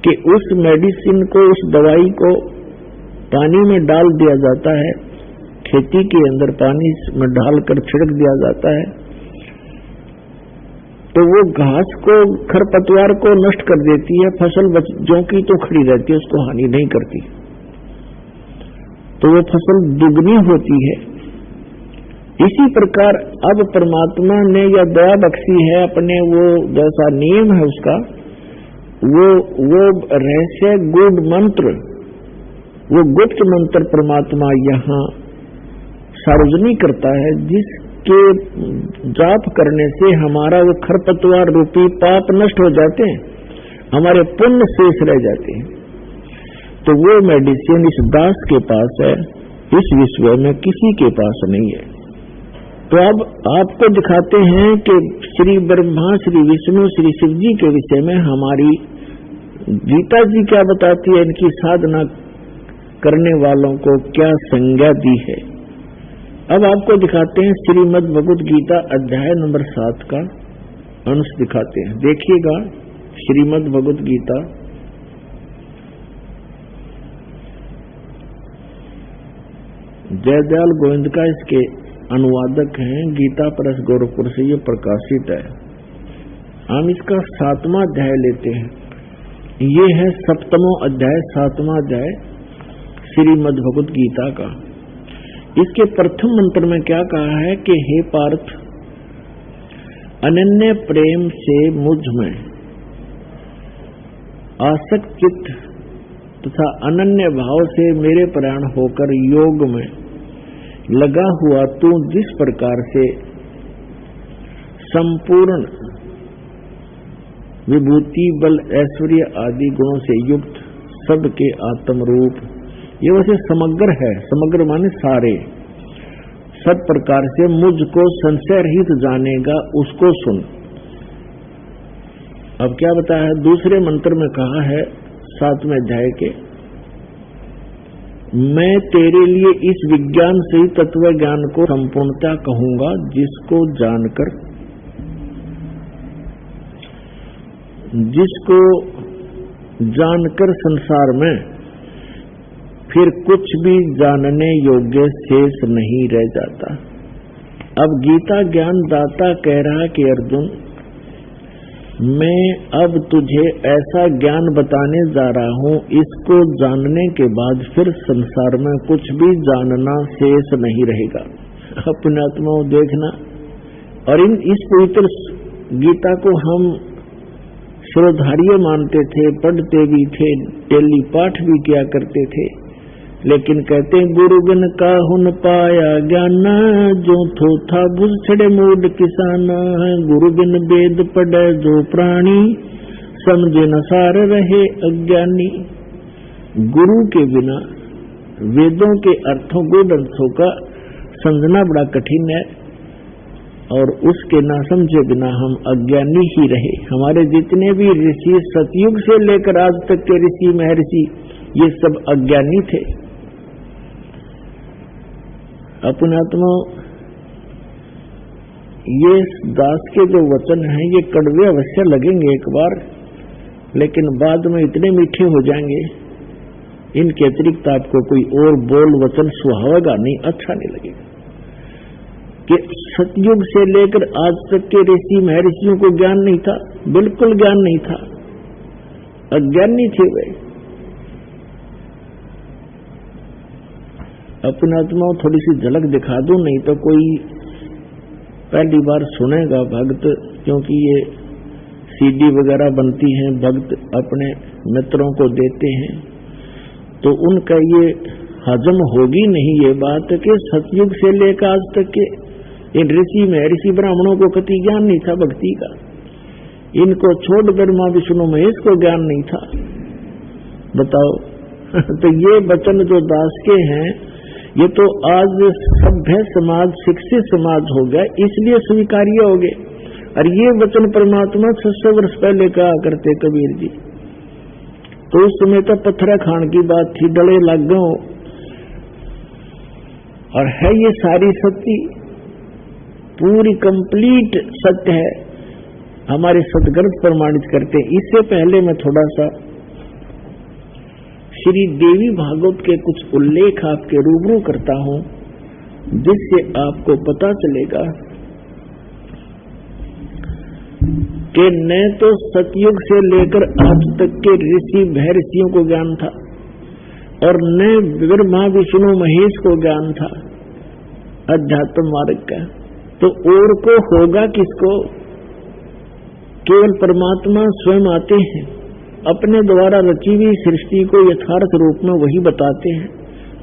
B: कि उस मेडिसिन को, उस दवाई को पानी में डाल दिया जाता है, खेती के अंदर पानी में डालकर छिड़क दिया जाता है, तो वो घास को, खरपतवार को नष्ट कर देती है, फसल जो की तो खड़ी रहती है, उसको हानि नहीं करती, तो वो फसल दुगनी होती है। इसी प्रकार अब परमात्मा ने या दया बख्शी है अपने, वो जैसा नियम है उसका, वो रहस्य गुड मंत्र, वो गुप्त मंत्र परमात्मा यहाँ सार्वजनिक करता है, जिसके जाप करने से हमारा वो खरपतवार रूपी पाप नष्ट हो जाते हैं, हमारे पुण्य शेष रह जाते हैं। तो वो मेडिसिन इस दास के पास है, इस विश्व में किसी के पास नहीं है। तो अब आपको दिखाते हैं कि श्री ब्रह्मा, श्री विष्णु, श्री शिव जी के विषय में हमारी गीता जी क्या बताती है, इनकी साधना करने वालों को क्या संज्ञा दी है। अब आपको दिखाते हैं श्रीमद् भगवद गीता अध्याय नंबर 7 का अंश दिखाते हैं। देखिएगा श्रीमद् भगवद गीता जयदयाल गोविंद का इसके अनुवादक हैं, गीता प्रेस गोरखपुर से ये प्रकाशित है। हम इसका 7वां अध्याय लेते हैं। ये है 7वां अध्याय, 7वां अध्याय श्रीमद् भगवद गीता का। इसके प्रथम मंत्र में क्या कहा है कि हे पार्थ, अनन्य प्रेम से मुझ में आसक्त चित्त तथा अनन्य भाव से मेरे प्राण होकर योग में लगा हुआ तू जिस प्रकार से संपूर्ण विभूति, बल, ऐश्वर्य आदि गुणों से युक्त सबके आत्म रूप, ये वैसे समग्र है, समग्र माने सारे, सब प्रकार से मुझको संशय रहित जानेगा, उसको सुन। अब क्या बताया है, दूसरे मंत्र में कहा है 7वें अध्याय के, मैं तेरे लिए इस विज्ञान से ही तत्व ज्ञान को संपूर्णता कहूंगा, जिसको जानकर संसार में फिर कुछ भी जानने योग्य शेष नहीं रह जाता। अब गीता ज्ञान दाता कह रहा कि अर्जुन, मैं अब तुझे ऐसा ज्ञान बताने जा रहा हूं, इसको जानने के बाद फिर संसार में कुछ भी जानना शेष नहीं रहेगा। अपने आत्मा को देखना। और इस पवित्र गीता को हम श्रोधार्य मानते थे, पढ़ते भी थे, डेली पाठ भी किया करते थे, लेकिन कहते गुरु बिन काहु न पाया ज्ञान, जो थो था बुझ छड़े मूड किसान, गुरु बिन वेद पढ़े जो प्राणी, समझे न सार रहे अज्ञानी। गुरु के बिना वेदों के अर्थों, गुण अर्थों का समझना बड़ा कठिन है, और उसके ना समझे बिना हम अज्ञानी ही रहे। हमारे जितने भी ऋषि सतयुग से लेकर आज तक के ऋषि महर्षि ये सब अज्ञानी थे। अपने आत्मा ये दास के जो वचन हैं ये कड़वे अवश्य लगेंगे एक बार, लेकिन बाद में इतने मीठे हो जाएंगे, इनके अतिरिक्त आपको कोई और बोल वचन सुहावेगा नहीं, अच्छा नहीं लगेगा। कि सतयुग से लेकर आज तक के ऋषि महर्षियों को ज्ञान नहीं था, बिल्कुल ज्ञान नहीं था, अज्ञानी थे वे। अपनी आत्मा थोड़ी सी झलक दिखा दूं, नहीं तो कोई पहली बार सुनेगा भक्त, क्योंकि ये सीडी वगैरह बनती हैं, भक्त अपने मित्रों को देते हैं, तो उनका ये हजम होगी नहीं ये बात कि सतयुग से लेकर आज तक के इन ऋषि महर्षि ब्राह्मणों को कति ज्ञान नहीं था भक्ति का। इनको छोड़ ब्रह्मा विष्णु महेश को ज्ञान नहीं था, बताओ। तो ये वचन जो दास के हैं ये तो आज सभ्य समाज, शिक्षित समाज हो गया, इसलिए स्वीकार्य हो गए। और ये वचन परमात्मा 600 वर्ष पहले कहा करते कबीर जी, तो उस समय तो पत्थर खान की बात थी, डले लग गए। और है ये सारी सत्य, पूरी कंप्लीट सत्य है, हमारे सदग्रंथ प्रमाणित करते हैं। इससे पहले मैं थोड़ा सा श्री देवी भागवत के कुछ उल्लेख आपके रूबरू करता हूं, जिससे आपको पता चलेगा कि न तो सतयुग से लेकर आज तक के ऋषि महर्षियों को ज्ञान था, और न ब्रह्मा विष्णु महेश को ज्ञान था अध्यात्म मार्ग का। तो और को होगा किसको? केवल परमात्मा स्वयं आते हैं, अपने द्वारा रची हुई सृष्टि को यथार्थ रूप में वही बताते हैं,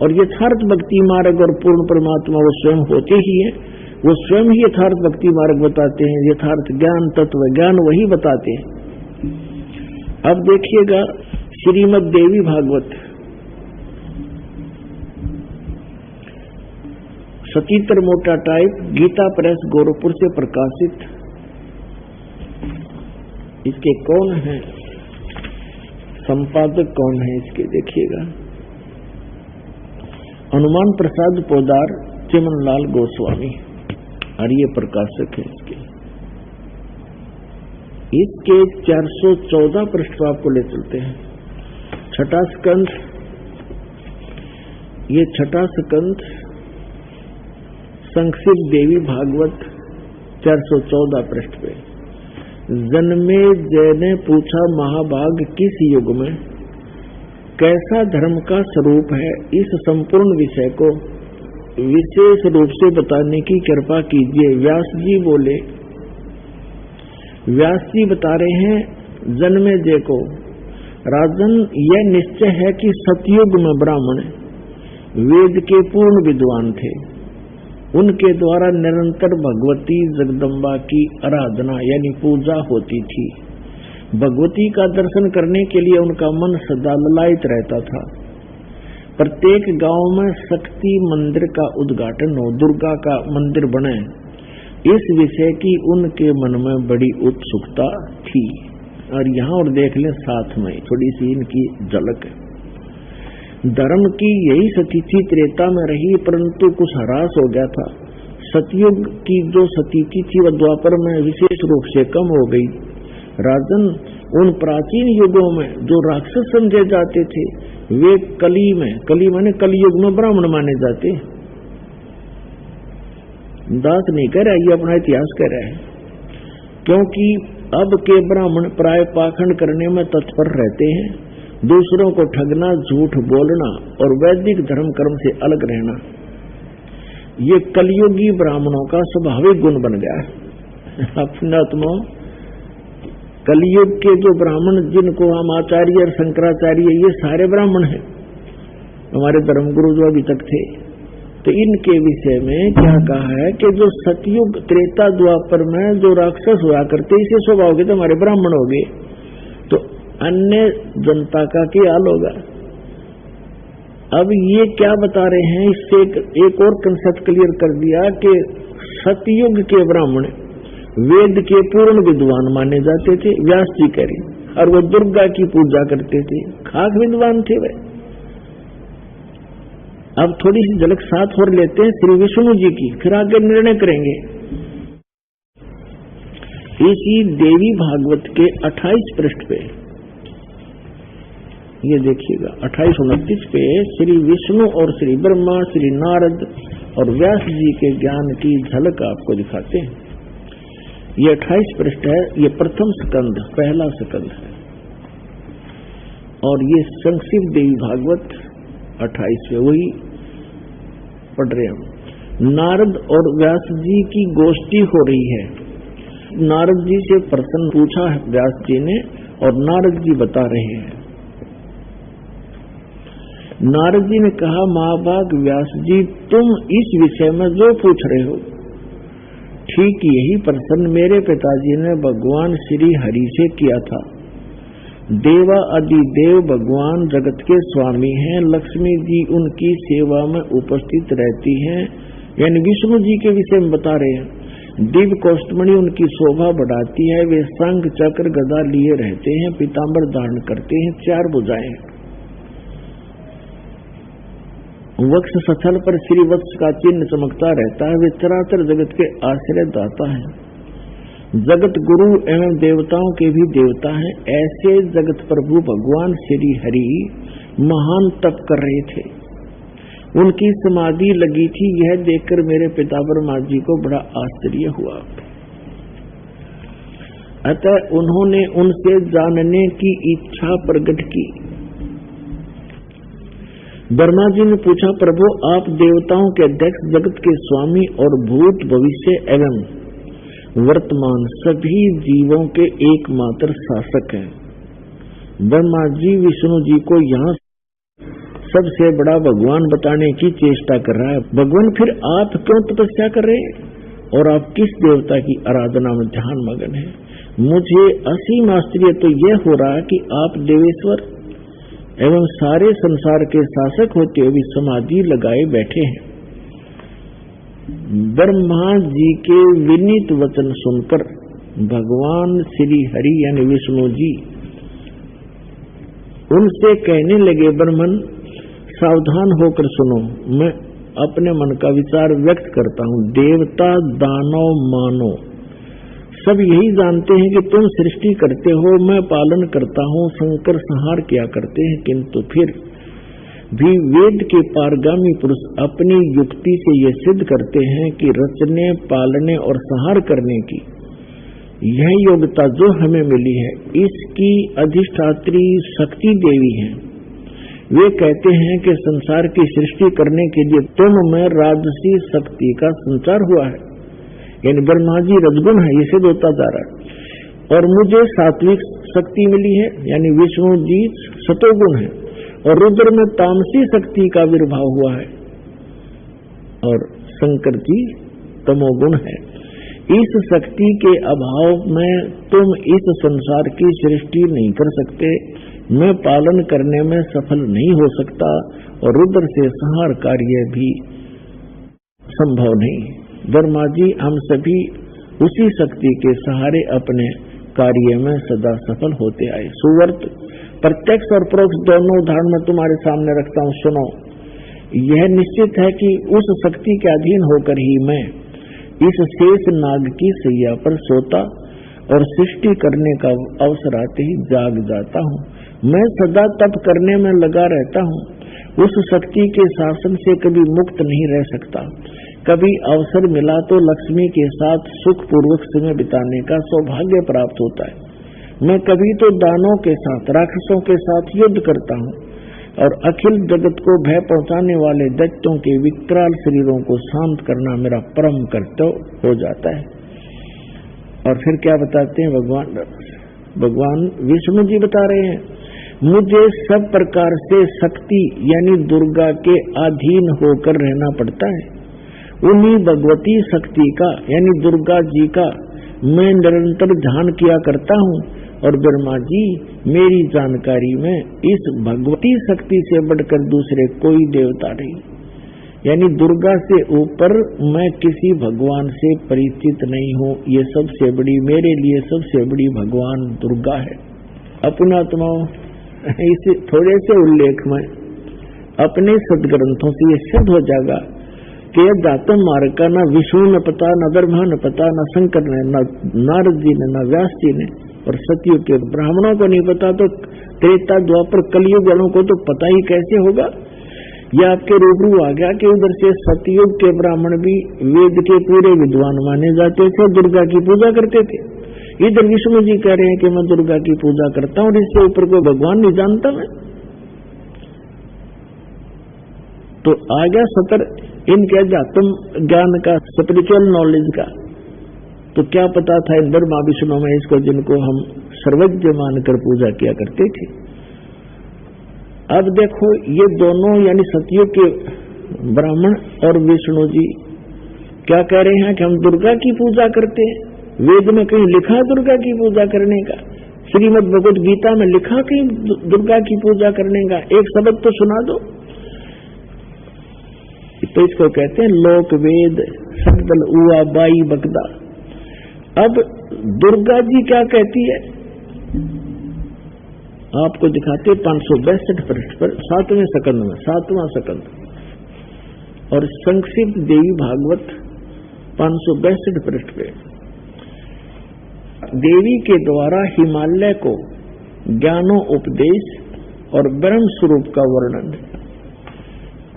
B: और यथार्थ भक्ति मार्ग और पूर्ण परमात्मा वो स्वयं होते ही हैं, वो स्वयं ही यथार्थ भक्ति मार्ग बताते हैं, यथार्थ ज्ञान तत्व ज्ञान वही बताते हैं। अब देखिएगा श्रीमद् देवी भागवत सचित्र मोटा टाइप, गीता प्रेस गोरखपुर से प्रकाशित। इसके कौन है संपादक, कौन है इसके देखिएगा, हनुमान प्रसाद पोदार, चिमनलाल गोस्वामी, और ये प्रकाशक है इसके। इसके 414 पृष्ठ आपको ले चलते हैं। छठा स्कंध, ये छठा स्कंध संक्षिप्त देवी भागवत 414 पृष्ठ पे। जन्मे जय ने पूछा महाभाग किस युग में कैसा धर्म का स्वरूप है, इस संपूर्ण विषय को विशेष रूप से बताने की कृपा कीजिए। व्यास जी बोले, व्यास जी बता रहे हैं जन्मे जय को, राजन यह निश्चय है कि सतयुग में ब्राह्मण वेद के पूर्ण विद्वान थे, उनके द्वारा निरंतर भगवती जगदम्बा की आराधना यानी पूजा होती थी। भगवती का दर्शन करने के लिए उनका मन सदा ललायित रहता था। प्रत्येक गांव में शक्ति मंदिर का उद्घाटन हो, दुर्गा का मंदिर बने, इस विषय की उनके मन में बड़ी उत्सुकता थी। और यहाँ और देख लें साथ में थोड़ी सी इनकी झलक। धर्म की यही स्थिति त्रेता में रही, परंतु कुछ ह्रास हो गया था। सतयुग की जो स्थिति थी वह द्वापर में विशेष रूप से कम हो गई। राजन, उन प्राचीन युगों में जो राक्षस समझे जाते थे वे कली माने कलयुग में ब्राह्मण माने जाते। दास नहीं कह रहा, ये अपना इतिहास कह रहा है, क्योंकि अब के ब्राह्मण प्राय पाखंड करने में तत्पर रहते हैं, दूसरों को ठगना, झूठ बोलना और वैदिक धर्म कर्म से अलग रहना, ये कलयुगी ब्राह्मणों का स्वाभाविक गुण बन गया है। अपने आत्मा कलयुग के जो ब्राह्मण जिनको हम आचार्य और शंकराचार्य, ये सारे ब्राह्मण हैं, हमारे धर्मगुरु जो अभी तक थे। तो इनके विषय में क्या कहा है कि जो सतयुग त्रेता द्वापर में जो राक्षस हुआ करते, इसे स्वभाव के तो हमारे ब्राह्मण हो गए, तो अन्य जनता का क्या हाल होगा? अब ये क्या बता रहे हैं, इससे एक और कंसेप्ट क्लियर कर दिया कि सतयुग के ब्राह्मण वेद के पूर्ण विद्वान माने जाते थे, व्यास जी कह रहे, और वो दुर्गा की पूजा करते थे, खाक विद्वान थे वे। अब थोड़ी सी झलक साथ और लेते हैं श्री विष्णु जी की, फिर आगे निर्णय करेंगे। इसी देवी भागवत के 28 पृष्ठ पे ये देखिएगा, 28-29 पे श्री विष्णु और श्री ब्रह्मा, श्री नारद और व्यास जी के ज्ञान की झलक आपको दिखाते हैं। ये 28 पृष्ठ है, ये प्रथम स्कंद, पहला स्कंद है, और ये संक्षिप्त देवी भागवत 28 पे वही पढ़ रहे हम। नारद और व्यास जी की गोष्ठी हो रही है। नारद जी से प्रश्न पूछा है व्यास जी ने, और नारद जी बता रहे हैं। नारद जी ने कहा, महाभाग व्यास जी, तुम इस विषय में जो पूछ रहे हो, ठीक यही प्रश्न मेरे पिताजी ने भगवान श्री हरि से किया था। देवा अधिदेव भगवान जगत के स्वामी हैं, लक्ष्मी जी उनकी सेवा में उपस्थित रहती हैं, यानी विष्णु जी के विषय में बता रहे हैं। दिव्य कौष्टमणि उनकी शोभा बढ़ाती है, वे शंख चक्र गदा लिए रहते हैं, पीतांबर धारण करते हैं, 4 भुजाएं, वक्ष स्थल पर श्री वत्स का चिन्ह चमकता रहता है, वे चराचर जगत के आश्रय दाता हैं, जगत गुरु एवं देवताओं के भी देवता हैं। ऐसे जगत प्रभु भगवान श्री हरि महान तप कर रहे थे, उनकी समाधि लगी थी। यह देखकर मेरे पिता ब्रह्मा जी को बड़ा आश्चर्य हुआ, अतः उन्होंने उनसे जानने की इच्छा प्रकट की। ब्रह्मा जी ने पूछा, प्रभु आप देवताओं के अध्यक्ष, जगत के स्वामी और भूत भविष्य एवं वर्तमान सभी जीवों के एकमात्र शासक हैं। ब्रह्मा जी विष्णु जी को यहाँ सबसे बड़ा भगवान बताने की चेष्टा कर रहा है। भगवान, फिर आप क्यों तपस्या कर रहे हैं और आप किस देवता की आराधना में ध्यान मगन है? मुझे असीम आश्चर्य तो यह हो रहा है कि आप देवेश्वर एवं सारे संसार के शासक होते हुए समाधि लगाए बैठे हैं। ब्रह्मा जी के विनीत वचन सुनकर भगवान श्री हरि यानी विष्णु जी उनसे कहने लगे, ब्रह्मन सावधान होकर सुनो, मैं अपने मन का विचार व्यक्त करता हूँ। देवता दानव मानो सब यही जानते हैं कि तुम सृष्टि करते हो, मैं पालन करता हूँ, शंकर संहार किया करते हैं, किंतु फिर भी वेद के पारगामी पुरुष अपनी युक्ति से ये सिद्ध करते हैं कि रचने, पालने और संहार करने की यह योग्यता जो हमें मिली है, इसकी अधिष्ठात्री शक्ति देवी है। वे कहते हैं कि संसार की सृष्टि करने के लिए तुम में राजसी शक्ति का संचार हुआ है, यानी ब्रह्मा जी रजगुण है, ये सिद्ध होता जा रहा है, और मुझे सात्विक शक्ति मिली है, यानी विष्णु जी सतोगुण है, और रुद्र में तामसी शक्ति का विर्भाव हुआ है, और शंकर जी तमोगुण है। इस शक्ति के अभाव में तुम इस संसार की सृष्टि नहीं कर सकते, मैं पालन करने में सफल नहीं हो सकता, और रुद्र से संहार कार्य भी संभव नहीं। ब्रह्मा जी हम सभी उसी शक्ति के सहारे अपने कार्य में सदा सफल होते आए। सुवर्त प्रत्यक्ष और परोक्ष दोनों उदाहरण में तुम्हारे सामने रखता हूँ, सुनो। यह निश्चित है कि उस शक्ति के अधीन होकर ही मैं इस शेष नाग की सैया पर सोता और सृष्टि करने का अवसर आते ही जाग जाता हूँ। मैं सदा तप करने में लगा रहता हूँ, उस शक्ति के शासन से कभी मुक्त नहीं रह सकता। कभी अवसर मिला तो लक्ष्मी के साथ सुख पूर्वक समय बिताने का सौभाग्य प्राप्त होता है। मैं कभी तो दानों के साथ, राक्षसों के साथ युद्ध करता हूँ, और अखिल जगत को भय पहुंचाने वाले दैत्यों के विकराल शरीरों को शांत करना मेरा परम कर्तव्य हो जाता है। और फिर क्या बताते हैं भगवान विष्णु जी बता रहे हैं, मुझे सब प्रकार से शक्ति यानी दुर्गा के अधीन होकर रहना पड़ता है। उन्हीं भगवती शक्ति का यानी दुर्गा जी का मैं निरंतर ध्यान किया करता हूँ, और ब्रह्मा जी मेरी जानकारी में इस भगवती शक्ति से बढ़कर दूसरे कोई देवता नहीं, यानी दुर्गा से ऊपर मैं किसी भगवान से परिचित नहीं हूँ। ये सबसे बड़ी, मेरे लिए सबसे बड़ी भगवान दुर्गा है। अपनात्माओं, इस थोड़े से उल्लेख में अपने सदग्रंथों से ये सिद्ध हो जाएगा कि यह दातम मार्ग का न विष्णु ने पता, न ब्रह्मा ने पता, न शंकर ने, न नारद जी ने, न व्यास जी ने, और सतयुग के ब्राह्मणों को नहीं पता तो त्रेता द्वापर कलयुग वालों को तो पता ही कैसे होगा। यह आपके रूबरू आ गया कि उधर से सतयुग के ब्राह्मण भी वेद के पूरे विद्वान माने जाते थे, दुर्गा की पूजा करते थे। इधर विष्णु जी कह रहे हैं कि मैं दुर्गा की पूजा करता हूँ और इससे ऊपर कोई भगवान नहीं जानता मैं। तो आ गया सतर इनके अध्यात्म ज्ञान का, स्पिरिचुअल नॉलेज का। तो क्या पता था इन ब्रह्मा विष्णु में इसको, जिनको हम सर्वज्ञ मानकर पूजा किया करते थे। अब देखो ये दोनों यानी सतयुग के ब्राह्मण और विष्णु जी क्या कह रहे हैं कि हम दुर्गा की पूजा करते हैं। वेद में कहीं लिखा दुर्गा की पूजा करने का? श्रीमद् भगवत गीता में लिखा कहीं दुर्गा की पूजा करने का? एक शब्द तो सुना दो। तो इसको कहते हैं लोक वेद सकदल उआ बाई बकदा। अब दुर्गा जी क्या कहती है आपको दिखाते 562 पृष्ठ पर 7वें सकंद में, 7वां सकंद, और संक्षिप्त देवी भागवत 562 पृष्ठ पे देवी के द्वारा हिमालय को ज्ञानो उपदेश और ब्रह्म स्वरूप का वर्णन।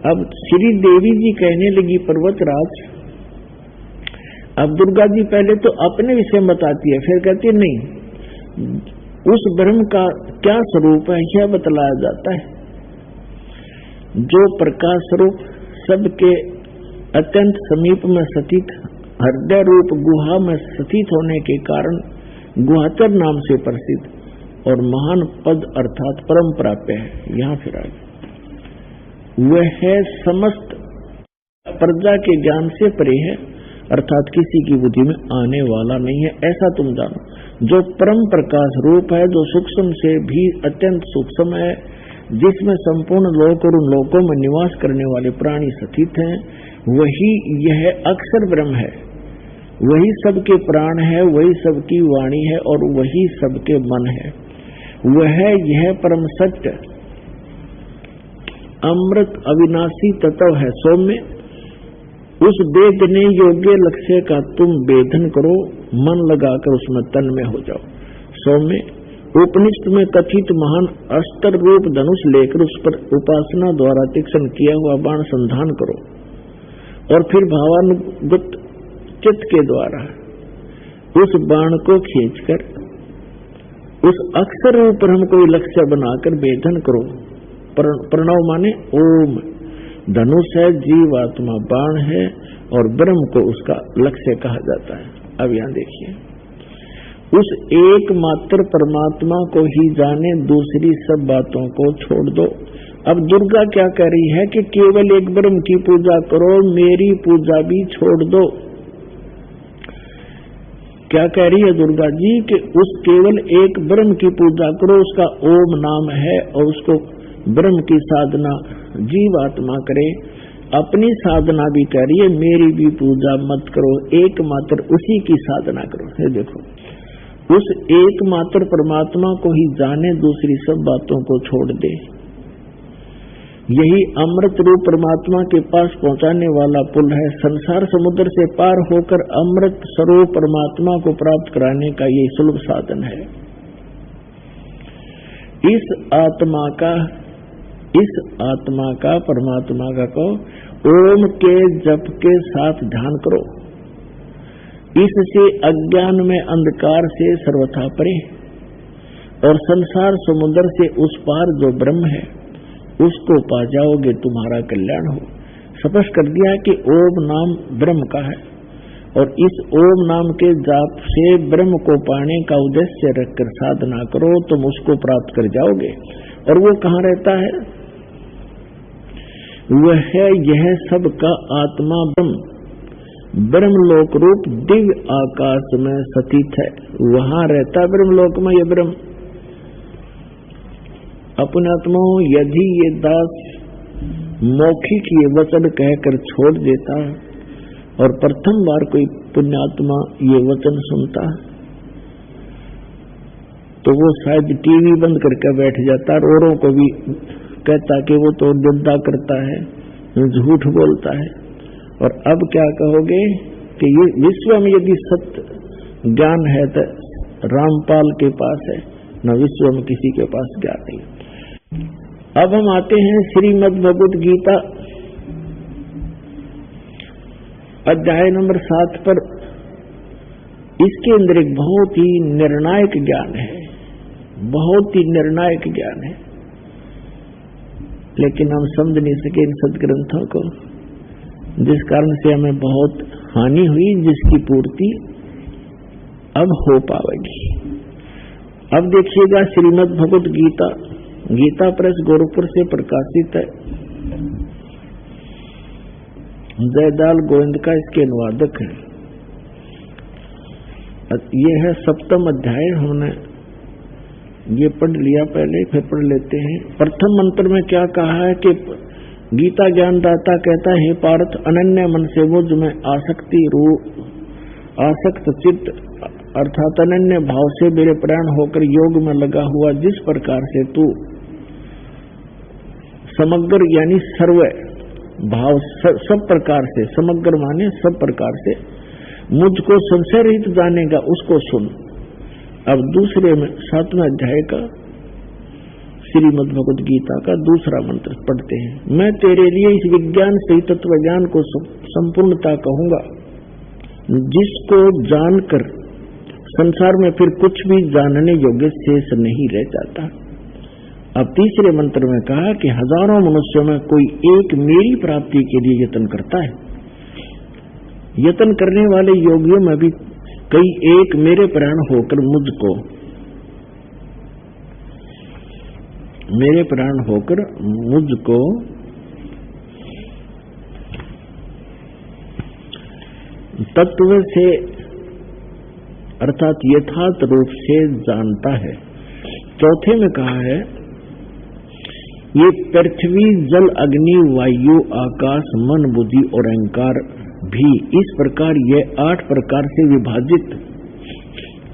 B: अब श्री देवी जी कहने लगी पर्वतराज, अब दुर्गा जी पहले तो अपने विषय में बताती है, फिर कहती है नहीं, उस ब्रह्म का क्या स्वरूप है यह बतलाया जाता है। जो प्रकाश स्वरूप सबके अत्यंत समीप में स्थित, हृदय रूप गुहा में स्थित होने के कारण गुहाचर नाम से प्रसिद्ध और महान पद अर्थात परम प्राप्य है। यहाँ फिर आगे वह है समस्त प्रजा के ज्ञान से परे है, अर्थात किसी की बुद्धि में आने वाला नहीं है, ऐसा तुम जानो। जो परम प्रकाश रूप है, जो सूक्ष्म से भी अत्यंत सूक्ष्म है, जिसमें संपूर्ण लोक और उन लोकों में निवास करने वाले प्राणी स्थित हैं, वही यह अक्षर ब्रह्म है। वही सबके प्राण है, वही सबकी वाणी है और वही सबके मन है। वह यह परम सत्य अमृत अविनाशी तत्व है। सौम्य उस वेदने योग्य लक्ष्य का तुम वेदन करो, मन लगाकर उसमें तन में हो जाओ। सौम्य उपनिषद में कथित महान अस्त्र रूप धनुष लेकर उस पर उपासना द्वारा तीक्ष्ण किया हुआ बाण संधान करो और फिर भावानुगत चित्त के द्वारा उस बाण को खींचकर उस अक्षर रूप ब्रह्म को लक्ष्य बनाकर वेदन करो। प्रणव माने ओम, धनुष है, जीवात्मा बाण है और ब्रह्म को उसका लक्ष्य कहा जाता है। अब यहाँ देखिए, उस एकमात्र परमात्मा को ही जाने, दूसरी सब बातों को छोड़ दो। अब दुर्गा क्या कह रही है कि केवल एक ब्रह्म की पूजा करो, मेरी पूजा भी छोड़ दो। क्या कह रही है दुर्गा जी कि उस केवल एक ब्रह्म की पूजा करो, उसका ओम नाम है और उसको ब्रह्म की साधना जीवात्मा करे। अपनी साधना भी कह रही है, मेरी भी पूजा मत करो, एकमात्र उसी की साधना करो। ये देखो, उस एकमात्र परमात्मा को ही जाने, दूसरी सब बातों को छोड़ दे। यही अमृत रूप परमात्मा के पास पहुंचाने वाला पुल है। संसार समुद्र से पार होकर अमृत स्वरूप परमात्मा को प्राप्त कराने का यही सुलभ साधन है। इस आत्मा का परमात्मा का को ओम के जप के साथ ध्यान करो। इससे अज्ञान में अंधकार से सर्वथा परे और संसार समुद्र से उस पार जो ब्रह्म है उसको पा जाओगे, तुम्हारा कल्याण हो। स्पष्ट कर दिया कि ओम नाम ब्रह्म का है और इस ओम नाम के जाप से ब्रह्म को पाने का उद्देश्य रखकर साधना करो, तुम उसको प्राप्त कर जाओगे। और वो कहाँ रहता है? वह है यह सबका आत्मा ब्रह्म, ब्रह्मलोक रूप दिव्य आकाश में स्थित है, वहां रहता है ब्रह्मलोक में ये ब्रह्म। अपने आत्मा यदि ये दास मौखिक ये वचन कहकर छोड़ देता और प्रथम बार कोई पुण्यात्मा ये वचन सुनता तो वो शायद टीवी बंद करके बैठ जाता और औरों को भी कहता कि वो तो निंदा करता है, झूठ बोलता है। और अब क्या कहोगे कि ये विश्व में यदि सत्य ज्ञान है तो रामपाल के पास है, न विश्व में किसी के पास ज्ञान नहीं। अब हम आते हैं श्रीमद् भगवद गीता अध्याय नंबर 7 पर। इसके अंदर एक बहुत ही निर्णायक ज्ञान है, बहुत ही निर्णायक ज्ञान है, लेकिन हम समझ नहीं सके इन सदग्रंथों को, जिस कारण से हमें बहुत हानि हुई, जिसकी पूर्ति अब हो पाएगी। अब देखिएगा श्रीमद् भगवद गीता, गीता प्रेस गोरखपुर से प्रकाशित है, जयदाल गोविंद का इसके अनुवादक है। ये है 7वां अध्याय, हमने ये पढ़ लिया पहले, फिर पढ़ लेते हैं। प्रथम मंत्र में क्या कहा है कि गीता ज्ञानदाता कहता है, हे पार्थ, अनन्य मन से मुझ में आसक्त चित्त अर्थात अनन्य भाव से मेरे प्राण होकर योग में लगा हुआ, जिस प्रकार से तू समग्र यानी सर्व भाव सब प्रकार से, समग्र माने सब प्रकार से मुझको संशय रहित जानेगा, उसको सुन। अब दूसरे में 7वें अध्याय का श्रीमद् भगवद गीता का दूसरा मंत्र पढ़ते हैं। मैं तेरे लिए इस विज्ञान से तत्व ज्ञान को संपूर्णता कहूंगा, जिसको जानकर संसार में फिर कुछ भी जानने योग्य शेष नहीं रह जाता। अब तीसरे मंत्र में कहा कि हजारों मनुष्यों में कोई एक मेरी प्राप्ति के लिए यत्न करता है, यत्न करने वाले योगियों में भी कई एक मेरे प्राण होकर मुझको, मेरे प्राण होकर मुझको तत्व से अर्थात यथार्थ रूप से जानता है। चौथे में कहा है, ये पृथ्वी जल अग्नि वायु आकाश मन बुद्धि और अहंकार भी इस प्रकार ये 8 प्रकार से विभाजित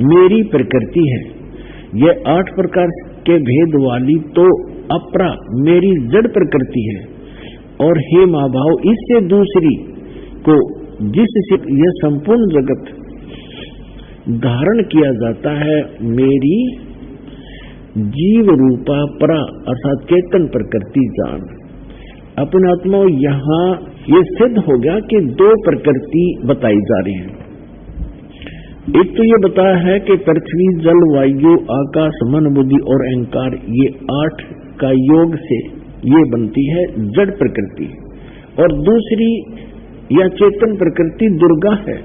B: मेरी प्रकृति है। ये 8 प्रकार के भेद वाली तो अपरा मेरी जड़ प्रकृति है, और हे माँ भाव, इससे दूसरी को जिससे यह संपूर्ण जगत धारण किया जाता है, मेरी जीव रूपा परा अर्थात चेतन प्रकृति जान। अपने आत्मा यहाँ ये सिद्ध हो गया कि 2 प्रकृति बताई जा रही है। एक तो ये बताया है कि पृथ्वी जल वायु आकाश मन बुद्धि और अहंकार, ये 8 का योग से ये बनती है जड़ प्रकृति, और दूसरी यह चेतन प्रकृति दुर्गा है।